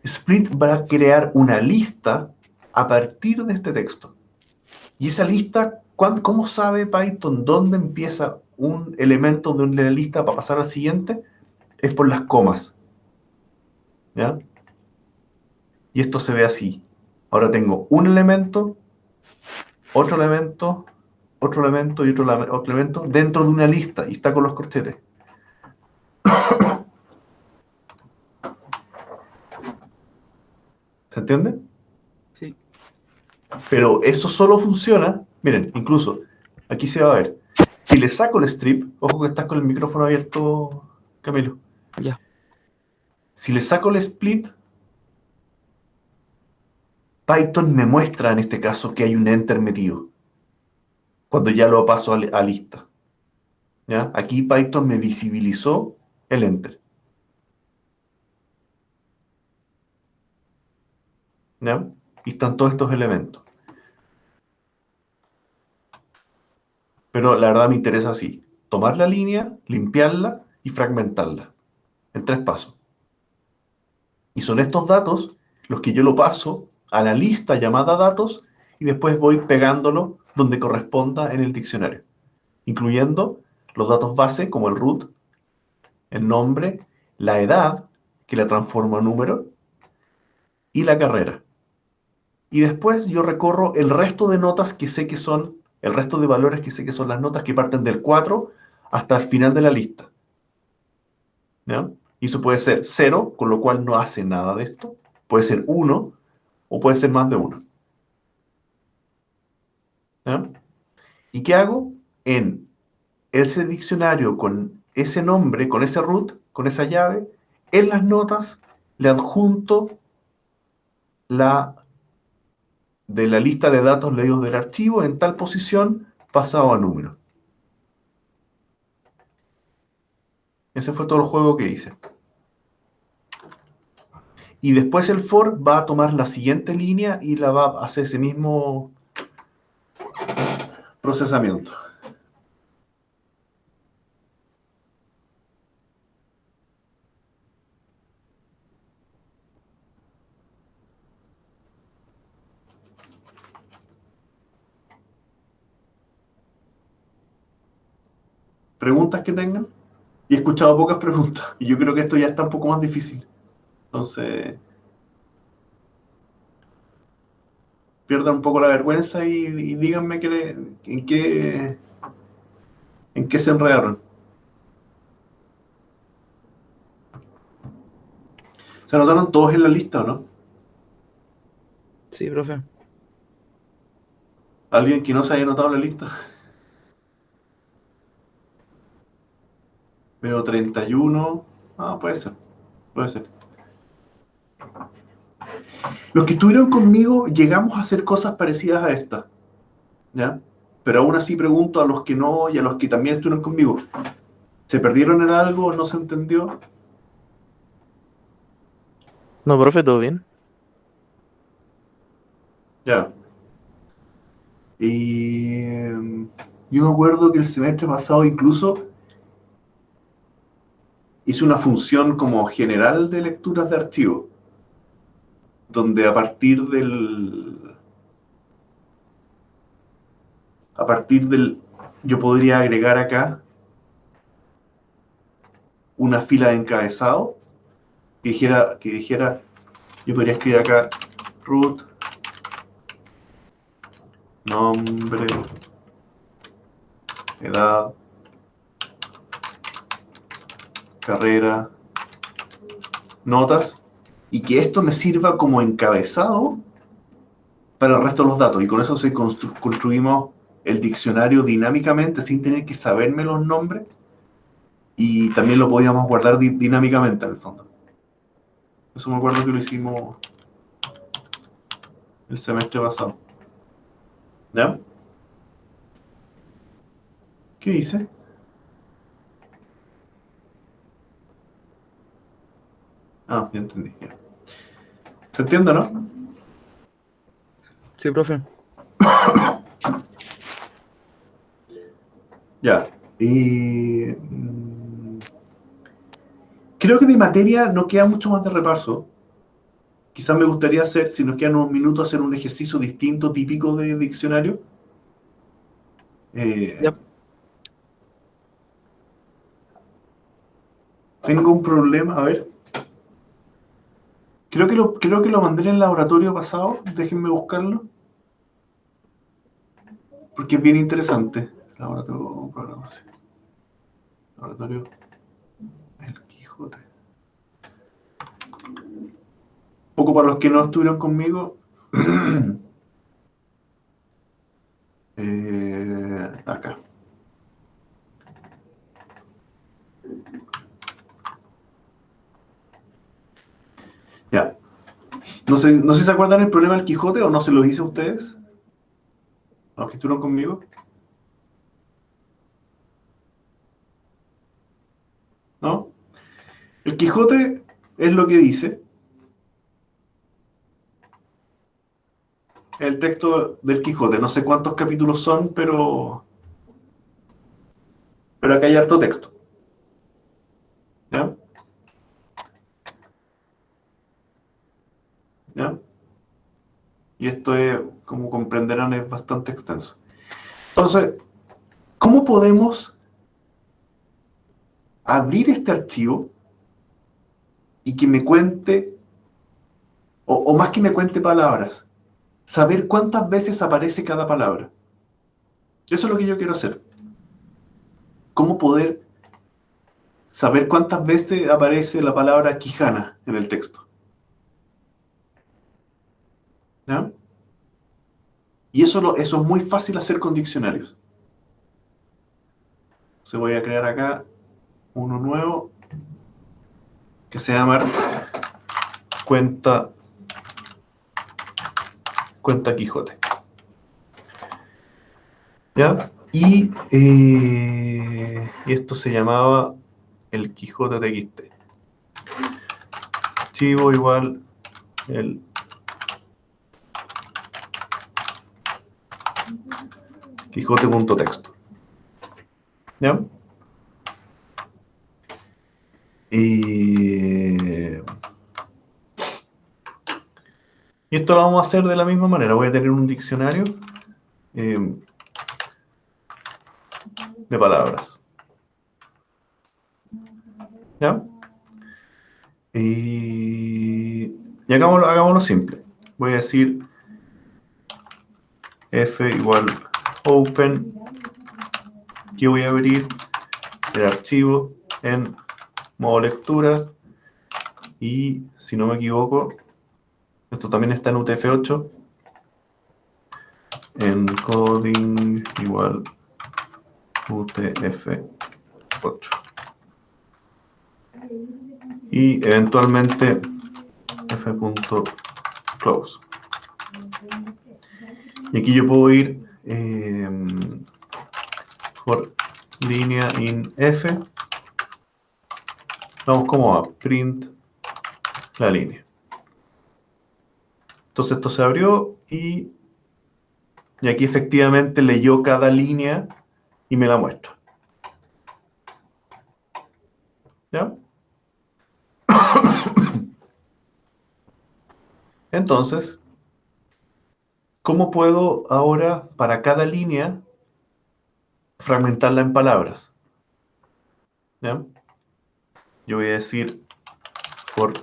Split va a crear una lista a partir de este texto. Y esa lista, ¿cómo sabe Python dónde empieza un elemento de una lista para pasar al siguiente? Es por las comas. ¿Ya? Y esto se ve así. Ahora tengo un elemento, otro elemento, otro elemento y otro elemento dentro de una lista y está con los corchetes. ¿Se entiende? Sí. Pero eso solo funciona, miren, incluso aquí se va a ver. Si le saco el strip, ojo que estás con el micrófono abierto, Camilo. Ya. Si le saco el split, Python me muestra en este caso que hay un enter metido, cuando ya lo paso a lista. ¿Ya? Aquí Python me visibilizó el enter. ¿Ya? Y están todos estos elementos. Pero la verdad me interesa así. Tomar la línea, limpiarla y fragmentarla. En 3 pasos. Y son estos datos los que yo lo paso a la lista llamada datos y después voy pegándolo donde corresponda en el diccionario, incluyendo los datos base como el root, el nombre, la edad, que la transformo en número, y la carrera. Y después yo recorro el resto de notas que sé que son, el resto de valores que sé que son las notas que parten del 4 hasta el final de la lista. ¿Ya? Y eso puede ser 0, con lo cual no hace nada de esto. Puede ser 1 o puede ser más de 1. ¿Ya? ¿Y qué hago? En ese diccionario con ese nombre, con ese root, con esa llave, en las notas le adjunto la de la lista de datos leídos del archivo en tal posición pasado a número. Ese fue todo el juego que hice. Y después el for va a tomar la siguiente línea y la va a hacer ese mismo procesamiento. ¿Preguntas que tengan? Y he escuchado pocas preguntas. Y yo creo que esto ya está un poco más difícil. Entonces, pierdan un poco la vergüenza y díganme en qué se enredaron. ¿Se anotaron todos en la lista o no? Sí, profe. ¿Alguien que no se haya anotado la lista? Veo 31. Ah, puede ser. Puede ser. Los que estuvieron conmigo llegamos a hacer cosas parecidas a esta, ¿ya? Pero aún así pregunto a los que no y a los que también estuvieron conmigo. ¿Se perdieron en algo? ¿No se entendió? No, profe, todo bien. Ya. Y yo me acuerdo que el semestre pasado incluso hice una función como general de lecturas de archivo, donde yo podría agregar acá una fila de encabezado que dijera, yo podría escribir acá root, nombre, edad, carrera, notas, y que esto me sirva como encabezado para el resto de los datos. Y con eso construimos el diccionario dinámicamente sin tener que saberme los nombres y también lo podíamos guardar dinámicamente en el fondo. Eso me acuerdo que lo hicimos el semestre pasado. ¿Ya? ¿Qué hice? Ah, ya entendí. Ya. ¿Se entiende, no? Sí, profe. Ya. Creo que de materia no queda mucho más de repaso. Quizás me gustaría hacer, si nos quedan unos minutos, hacer un ejercicio distinto, típico de diccionario. Eh, Ya. Tengo un problema, a ver. Creo que lo mandé en el laboratorio pasado. Déjenme buscarlo. Porque es bien interesante. Laboratorio, programación. Laboratorio El Quijote. Un poco para los que no estuvieron conmigo. Acá. Ya. No sé si se acuerdan el problema del Quijote o no se lo hice a ustedes. A los que estuvieron conmigo. ¿No? El Quijote es lo que dice. El texto del Quijote. No sé cuántos capítulos son, pero acá hay harto texto. ¿Ya? ¿Ya? Y esto es, como comprenderán, es bastante extenso. Entonces, ¿cómo podemos abrir este archivo y que me cuente, o más que me cuente palabras, saber cuántas veces aparece cada palabra? Eso es lo que yo quiero hacer. ¿Cómo poder saber cuántas veces aparece la palabra Quijana en el texto? ¿Ya? Y eso es muy fácil hacer con diccionarios. Entonces voy a crear acá uno nuevo que se llama cuenta, cuenta Quijote. ¿Ya? Y esto se llamaba el Quijote TXT. Archivo igual el Quijote.texto. ¿Ya? Y esto lo vamos a hacer de la misma manera. Voy a tener un diccionario de palabras. ¿Ya? Y hagámoslo simple. Voy a decir F igual open, que voy a abrir el archivo en modo lectura y, si no me equivoco, esto también está en UTF-8, encoding igual UTF-8. Y eventualmente f.close. Y aquí yo puedo ir por línea in f. Vamos como a print la línea. Entonces esto se abrió y aquí efectivamente leyó cada línea y me la muestra. ¿Ya? Entonces, ¿cómo puedo ahora para cada línea fragmentarla en palabras? ¿Ya? Yo voy a decir for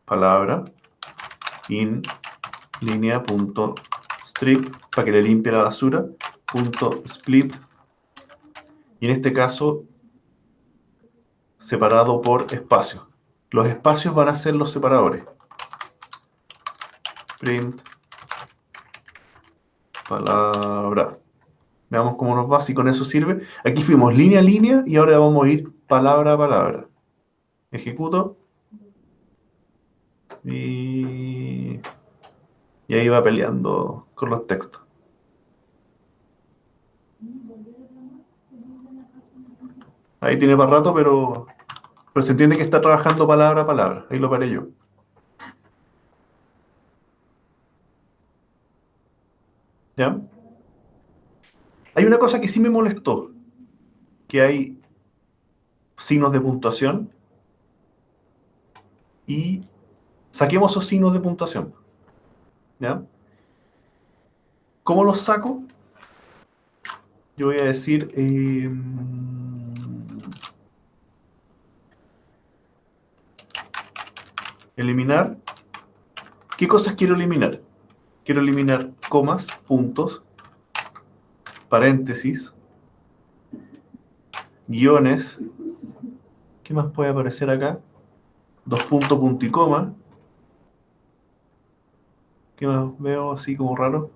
palabra in línea.strip para que le limpie la basura, .split, y en este caso separado por espacios. Los espacios van a ser los separadores. Print palabra. Veamos cómo nos va, si con eso sirve. Aquí fuimos línea a línea y ahora vamos a ir palabra a palabra. Ejecuto. Y ahí va peleando con los textos. Ahí tiene para rato, pero se entiende que está trabajando palabra a palabra. Ahí lo paré yo. ¿Ya? Hay una cosa que sí me molestó, que hay signos de puntuación y saquemos esos signos de puntuación. ¿Ya? ¿Cómo los saco? Yo voy a decir eliminar. ¿Qué cosas quiero eliminar? Quiero eliminar comas, puntos, paréntesis, guiones. ¿Qué más puede aparecer acá? Dos puntos, punto y coma. ¿Qué más veo así como raro?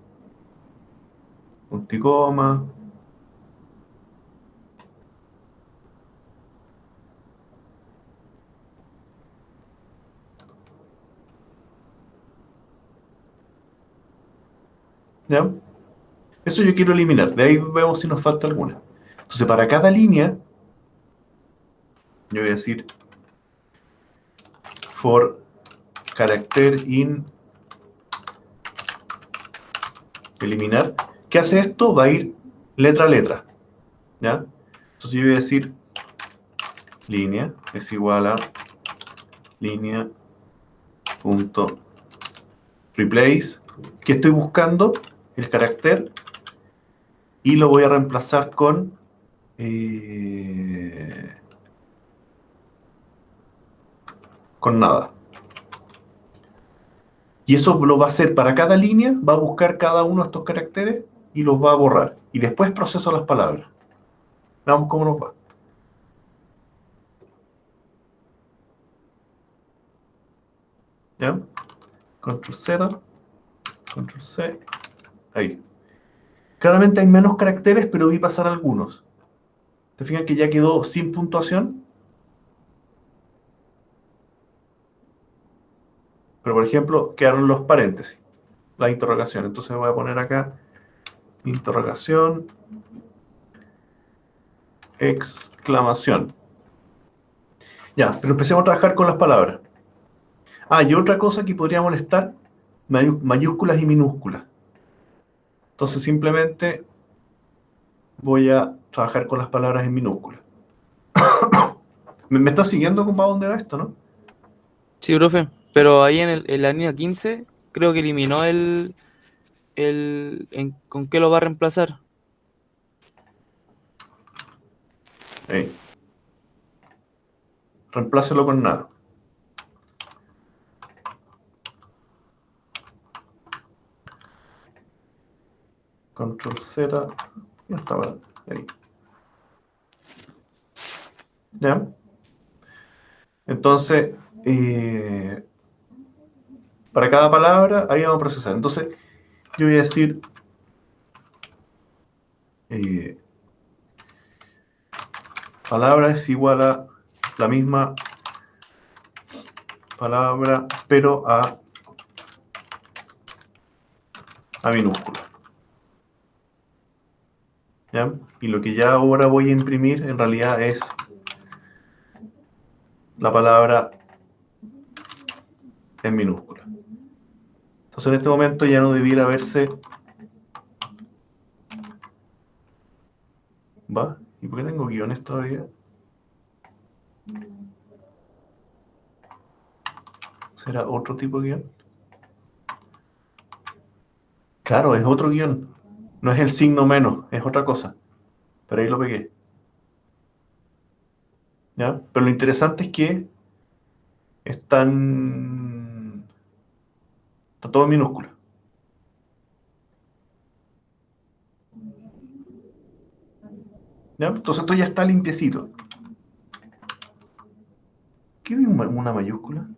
Punto y coma. ¿Ya? Eso yo quiero eliminar. De ahí vemos si nos falta alguna. Entonces, para cada línea, yo voy a decir for character in eliminar. ¿Qué hace esto? Va a ir letra a letra. ¿Ya? Entonces yo voy a decir línea es igual a línea punto replace. ¿Qué estoy buscando? El carácter. Y lo voy a reemplazar con nada. Y eso lo va a hacer para cada línea, va a buscar cada uno de estos caracteres y los va a borrar. Y después proceso las palabras. Veamos cómo nos va. ¿Ya? Control Z, Control C. Ahí. Claramente hay menos caracteres, pero vi pasar algunos. ¿Te fijas que ya quedó sin puntuación? Pero por ejemplo, quedaron los paréntesis, la interrogación. Entonces voy a poner acá interrogación, exclamación. Ya, pero empecemos a trabajar con las palabras. Ah, y otra cosa que podría molestar, mayúsculas y minúsculas. Entonces simplemente voy a trabajar con las palabras en minúsculas. ¿Me estás siguiendo con para dónde va esto, no? Sí, profe, pero ahí en la línea 15 creo que eliminó ¿con qué lo va a reemplazar? Ahí. Reemplácelo con nada. Control Z. Ya estaba ahí. ¿Ya? Entonces, para cada palabra, ahí vamos a procesar. Entonces, yo voy a decir palabra es igual a la misma palabra, pero a minúscula. ¿Ya? Y lo que ya ahora voy a imprimir en realidad es la palabra en minúscula. Entonces en este momento ya no debiera verse. ¿Va? ¿Y por qué tengo guiones todavía? ¿Será otro tipo de guión? Claro, es otro guión. No es el signo menos, es otra cosa. Pero ahí lo pegué. ¿Ya? Pero lo interesante es que está todo en minúscula. ¿Ya? Entonces esto ya está limpiecito. ¿Qué es una mayúscula?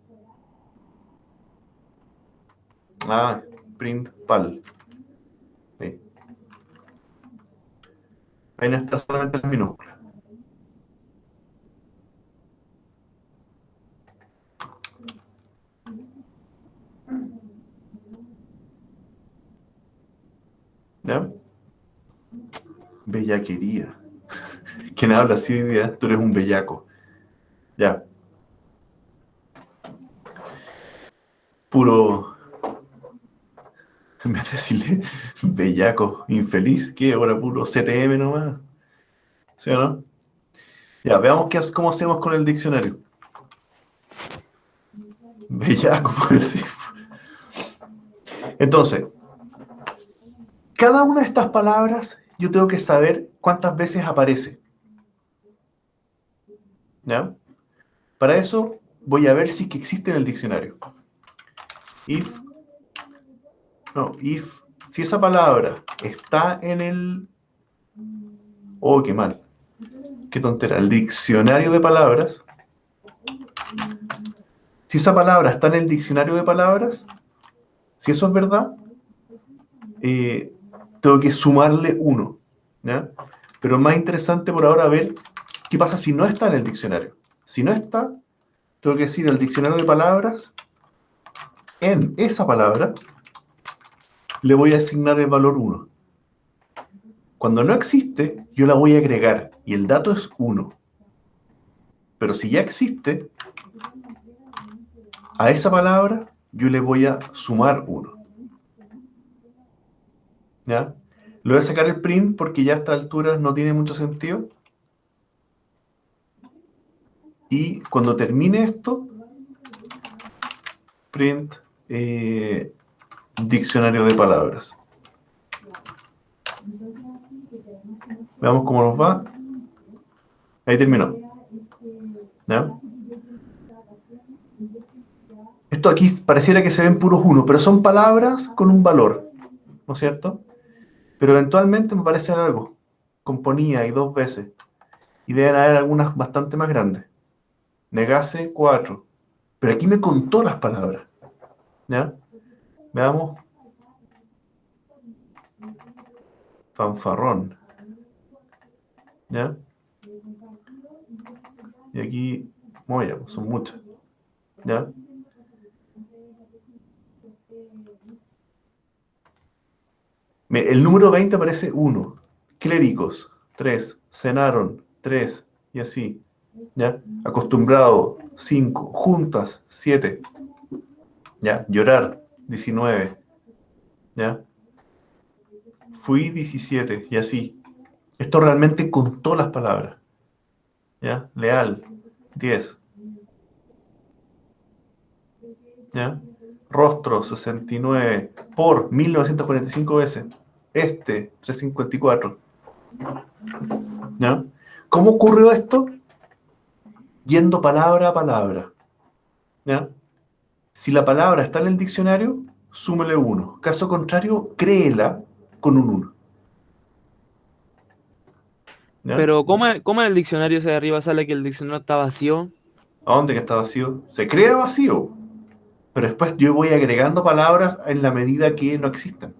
Ah, print pal. Sí. Ahí no está solamente en minúscula. ¿Ya? Bellaquería. ¿Quién habla así hoy día? Tú eres un bellaco. Ya. Puro. En vez de decirle bellaco, infeliz, ¿qué? Ahora puro CTM nomás. ¿Sí o no? Ya, veamos cómo hacemos con el diccionario. Bellaco, por decir. Entonces, cada una de estas palabras yo tengo que saber cuántas veces aparece. ¿Ya? Para eso voy a ver si que existe en el diccionario. Si esa palabra está en el... Oh, qué mal. Qué tontera. El diccionario de palabras. Si esa palabra está en el diccionario de palabras, si eso es verdad, tengo que sumarle 1. ¿Ya? Pero es más interesante por ahora ver qué pasa si no está en el diccionario. Si no está, tengo que decir el diccionario de palabras, en esa palabra, le voy a asignar el valor 1. Cuando no existe, yo la voy a agregar y el dato es 1. Pero si ya existe, a esa palabra yo le voy a sumar 1. ¿Ya? Le voy a sacar el print porque ya a estas alturas no tiene mucho sentido. Y cuando termine esto, print diccionario de palabras. Veamos cómo nos va. Ahí terminó. ¿Ya? Esto aquí pareciera que se ven puros 1, pero son palabras con un valor, ¿no es cierto? Pero eventualmente me parece algo. Componía y 2 veces. Y deben haber algunas bastante más grandes. Negase 4. Pero aquí me contó las palabras. ¿Ya? Veamos. Fanfarrón. ¿Ya? Y aquí, muy bien, son muchas. ¿Ya? El número 20 aparece 1. Clérigos, 3. Cenaron, 3. Y así. ¿Ya? Acostumbrado, 5. Juntas, 7. ¿Ya? Llorar, 19. ¿Ya? Fui, 17. Y así. Esto realmente contó las palabras. ¿Ya? Leal, 10. ¿Ya? Rostro, 69. Por, 1945 veces. 354. ¿Ya? ¿Cómo ocurrió esto? Yendo palabra a palabra. ¿Ya? Si la palabra está en el diccionario, súmele 1. Caso contrario, créela con un 1. ¿Ya? Pero ¿cómo en el diccionario ese de arriba sale que el diccionario está vacío? ¿A dónde que está vacío? Se crea vacío. Pero después yo voy agregando palabras en la medida que no existen.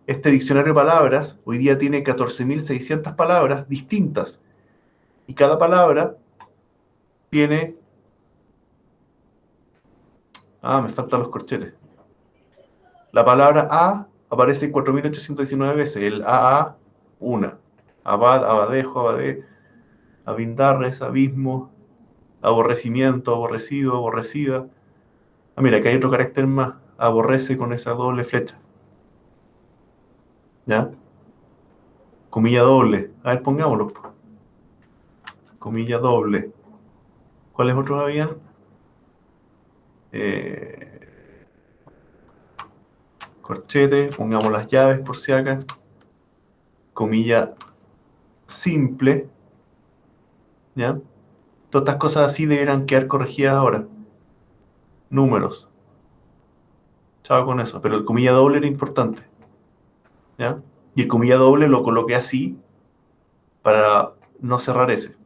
este diccionario de palabras hoy día tiene 14.600 palabras distintas. Y cada palabra tiene... me faltan los corchetes. La palabra a aparece 4.819 veces. El a, una. Abad, abadejo, abadé, abindarres, abismo, aborrecimiento, aborrecido, aborrecida. Mira, que hay otro carácter más. Aborrece con esa doble flecha. ¿Ya? Comilla doble. A ver, pongámoslo. Comilla doble. ¿Cuáles otros habían? Corchete. Pongamos las llaves por si acá. Comilla simple. ¿Ya? Todas estas cosas así deberán quedar corregidas ahora. Números. Chao con eso. Pero el comilla doble era importante. ¿Ya? Y el comilla doble lo coloqué así para no cerrar ese.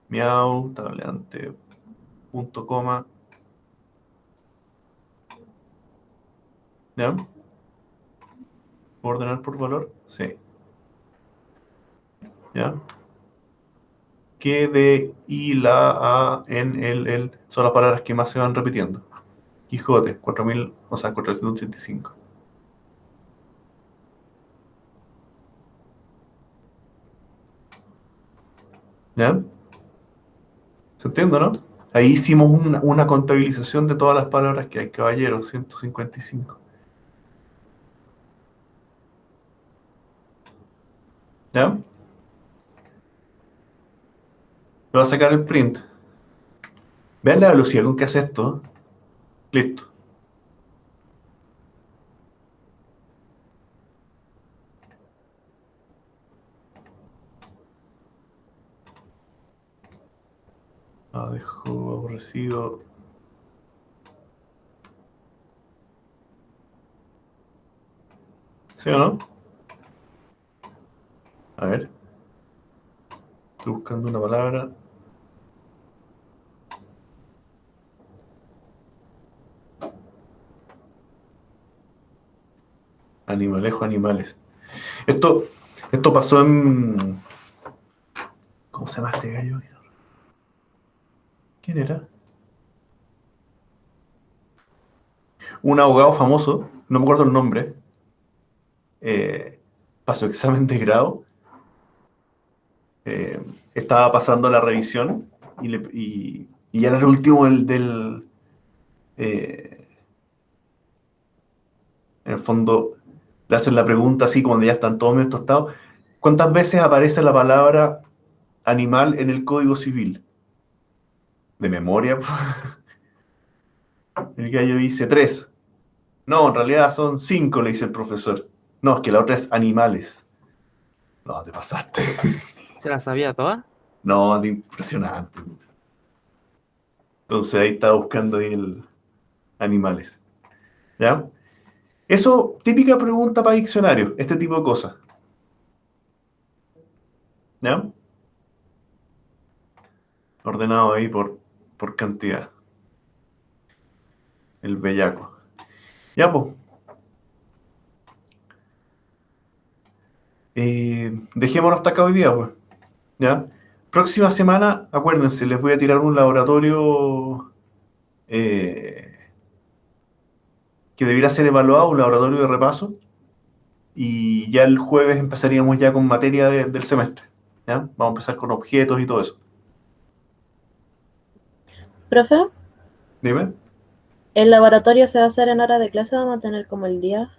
Miau, tableante, punto, coma. ¿Ya? ¿Puedo ordenar por valor? Sí. ¿Ya? Que, de, y, la, a, en, el, son las palabras que más se van repitiendo. Quijote, 4.000, o sea, 485. ¿Ya? ¿Se entiende, no? Ahí hicimos una contabilización de todas las palabras que hay. Caballero, 155. ¿Ya? Le voy a sacar el print. Vean la velocidad con que hace esto. Listo. Dejo aborrecido. ¿Sí o no? A ver. Estoy buscando una palabra. Animalejo, animales. Esto pasó en... ¿Cómo se llama este gallo? ¿Quién era? Un abogado famoso, no me acuerdo el nombre, pasó examen de grado, eh, estaba pasando la revisión y ya era el último eh, en el fondo, le hacen la pregunta así cuando ya están todos medio tostados, ¿cuántas veces aparece la palabra animal en el Código Civil? De memoria, el gallo dice 3. No, en realidad son 5, le dice el profesor. No, es que la otra es animales. No, te pasaste. ¿Se la sabía toda? No, impresionante. Entonces ahí estaba buscando ahí el animales. ¿Ya? Eso, típica pregunta para diccionario, este tipo de cosas. ¿Ya? Ordenado ahí por cantidad. El bellaco. Ya, pues. Dejémonos hasta acá hoy día, pues. ¿Ya? Próxima semana, acuérdense, les voy a tirar un laboratorio que debiera ser evaluado, un laboratorio de repaso. Y ya el jueves empezaríamos ya con materia del semestre. ¿Ya? Vamos a empezar con objetos y todo eso. Profe, Dime. ¿el laboratorio se va a hacer en hora de clase? ¿Vamos a tener como el día?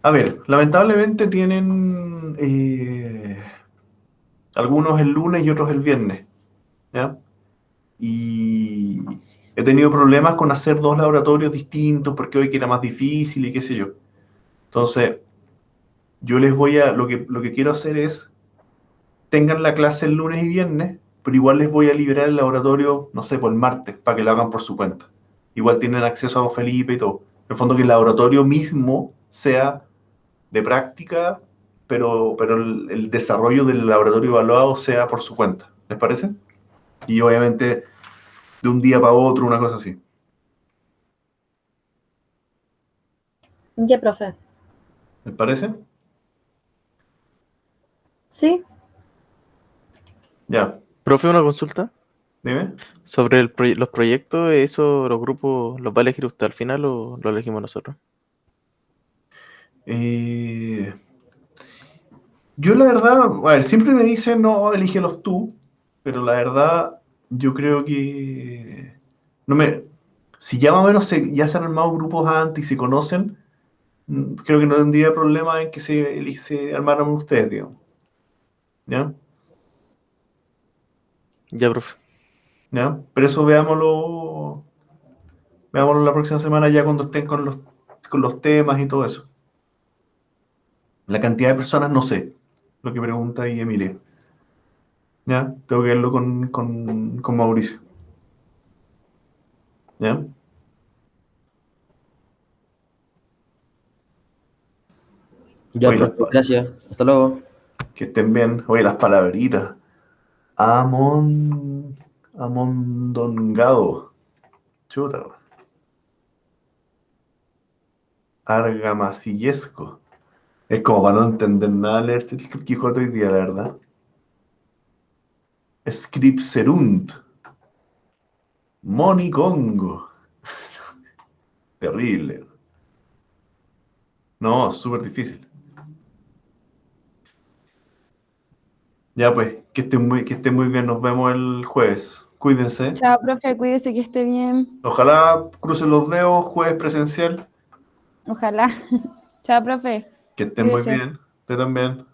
A ver, lamentablemente tienen algunos el lunes y otros el viernes. ¿Ya? Y he tenido problemas con hacer dos laboratorios distintos porque hoy que era más difícil y qué sé yo. Entonces, yo les voy a, lo que quiero hacer es, tengan la clase el lunes y viernes, pero igual les voy a liberar el laboratorio, no sé, por el martes, para que lo hagan por su cuenta. Igual tienen acceso a Don Felipe y todo. En el fondo que el laboratorio mismo sea de práctica, pero el desarrollo del laboratorio evaluado sea por su cuenta. ¿Les parece? Y obviamente de un día para otro, una cosa así. Ya, profe. ¿Les parece? Sí, Ya, Profe, una consulta. dime. Sobre los proyectos, ¿eso los grupos los va a elegir usted al final o lo elegimos nosotros? Eh, yo la verdad, a ver, siempre me dicen, no, elígelos tú, pero la verdad, yo creo que no me, si ya más o menos ya se han armado grupos antes y se conocen, creo que no tendría problema en que se armaran ustedes, digamos. ¿Ya? Ya, profe. ¿Ya? Pero eso veámoslo la próxima semana ya cuando estén con los temas y todo eso. La cantidad de personas no sé, lo que pregunta ahí Emilia. ¿Ya? Tengo que verlo con Mauricio. ¿Ya? Ya, Oye, profe, gracias. Hasta luego. que estén bien. Oye, las palabritas. Amondongado. Chuta. Argamasillesco. Es como para no entender nada leer el Quijote hoy día, la verdad. Scripserunt. Monicongo. Terrible. No, súper difícil. Ya pues, que estén muy bien. Nos vemos el jueves. Cuídense. Chao, profe, cuídese que esté bien. Ojalá crucen los dedos, jueves presencial. Ojalá. Chao, profe, Que estén muy cuídese. bien. Usted también.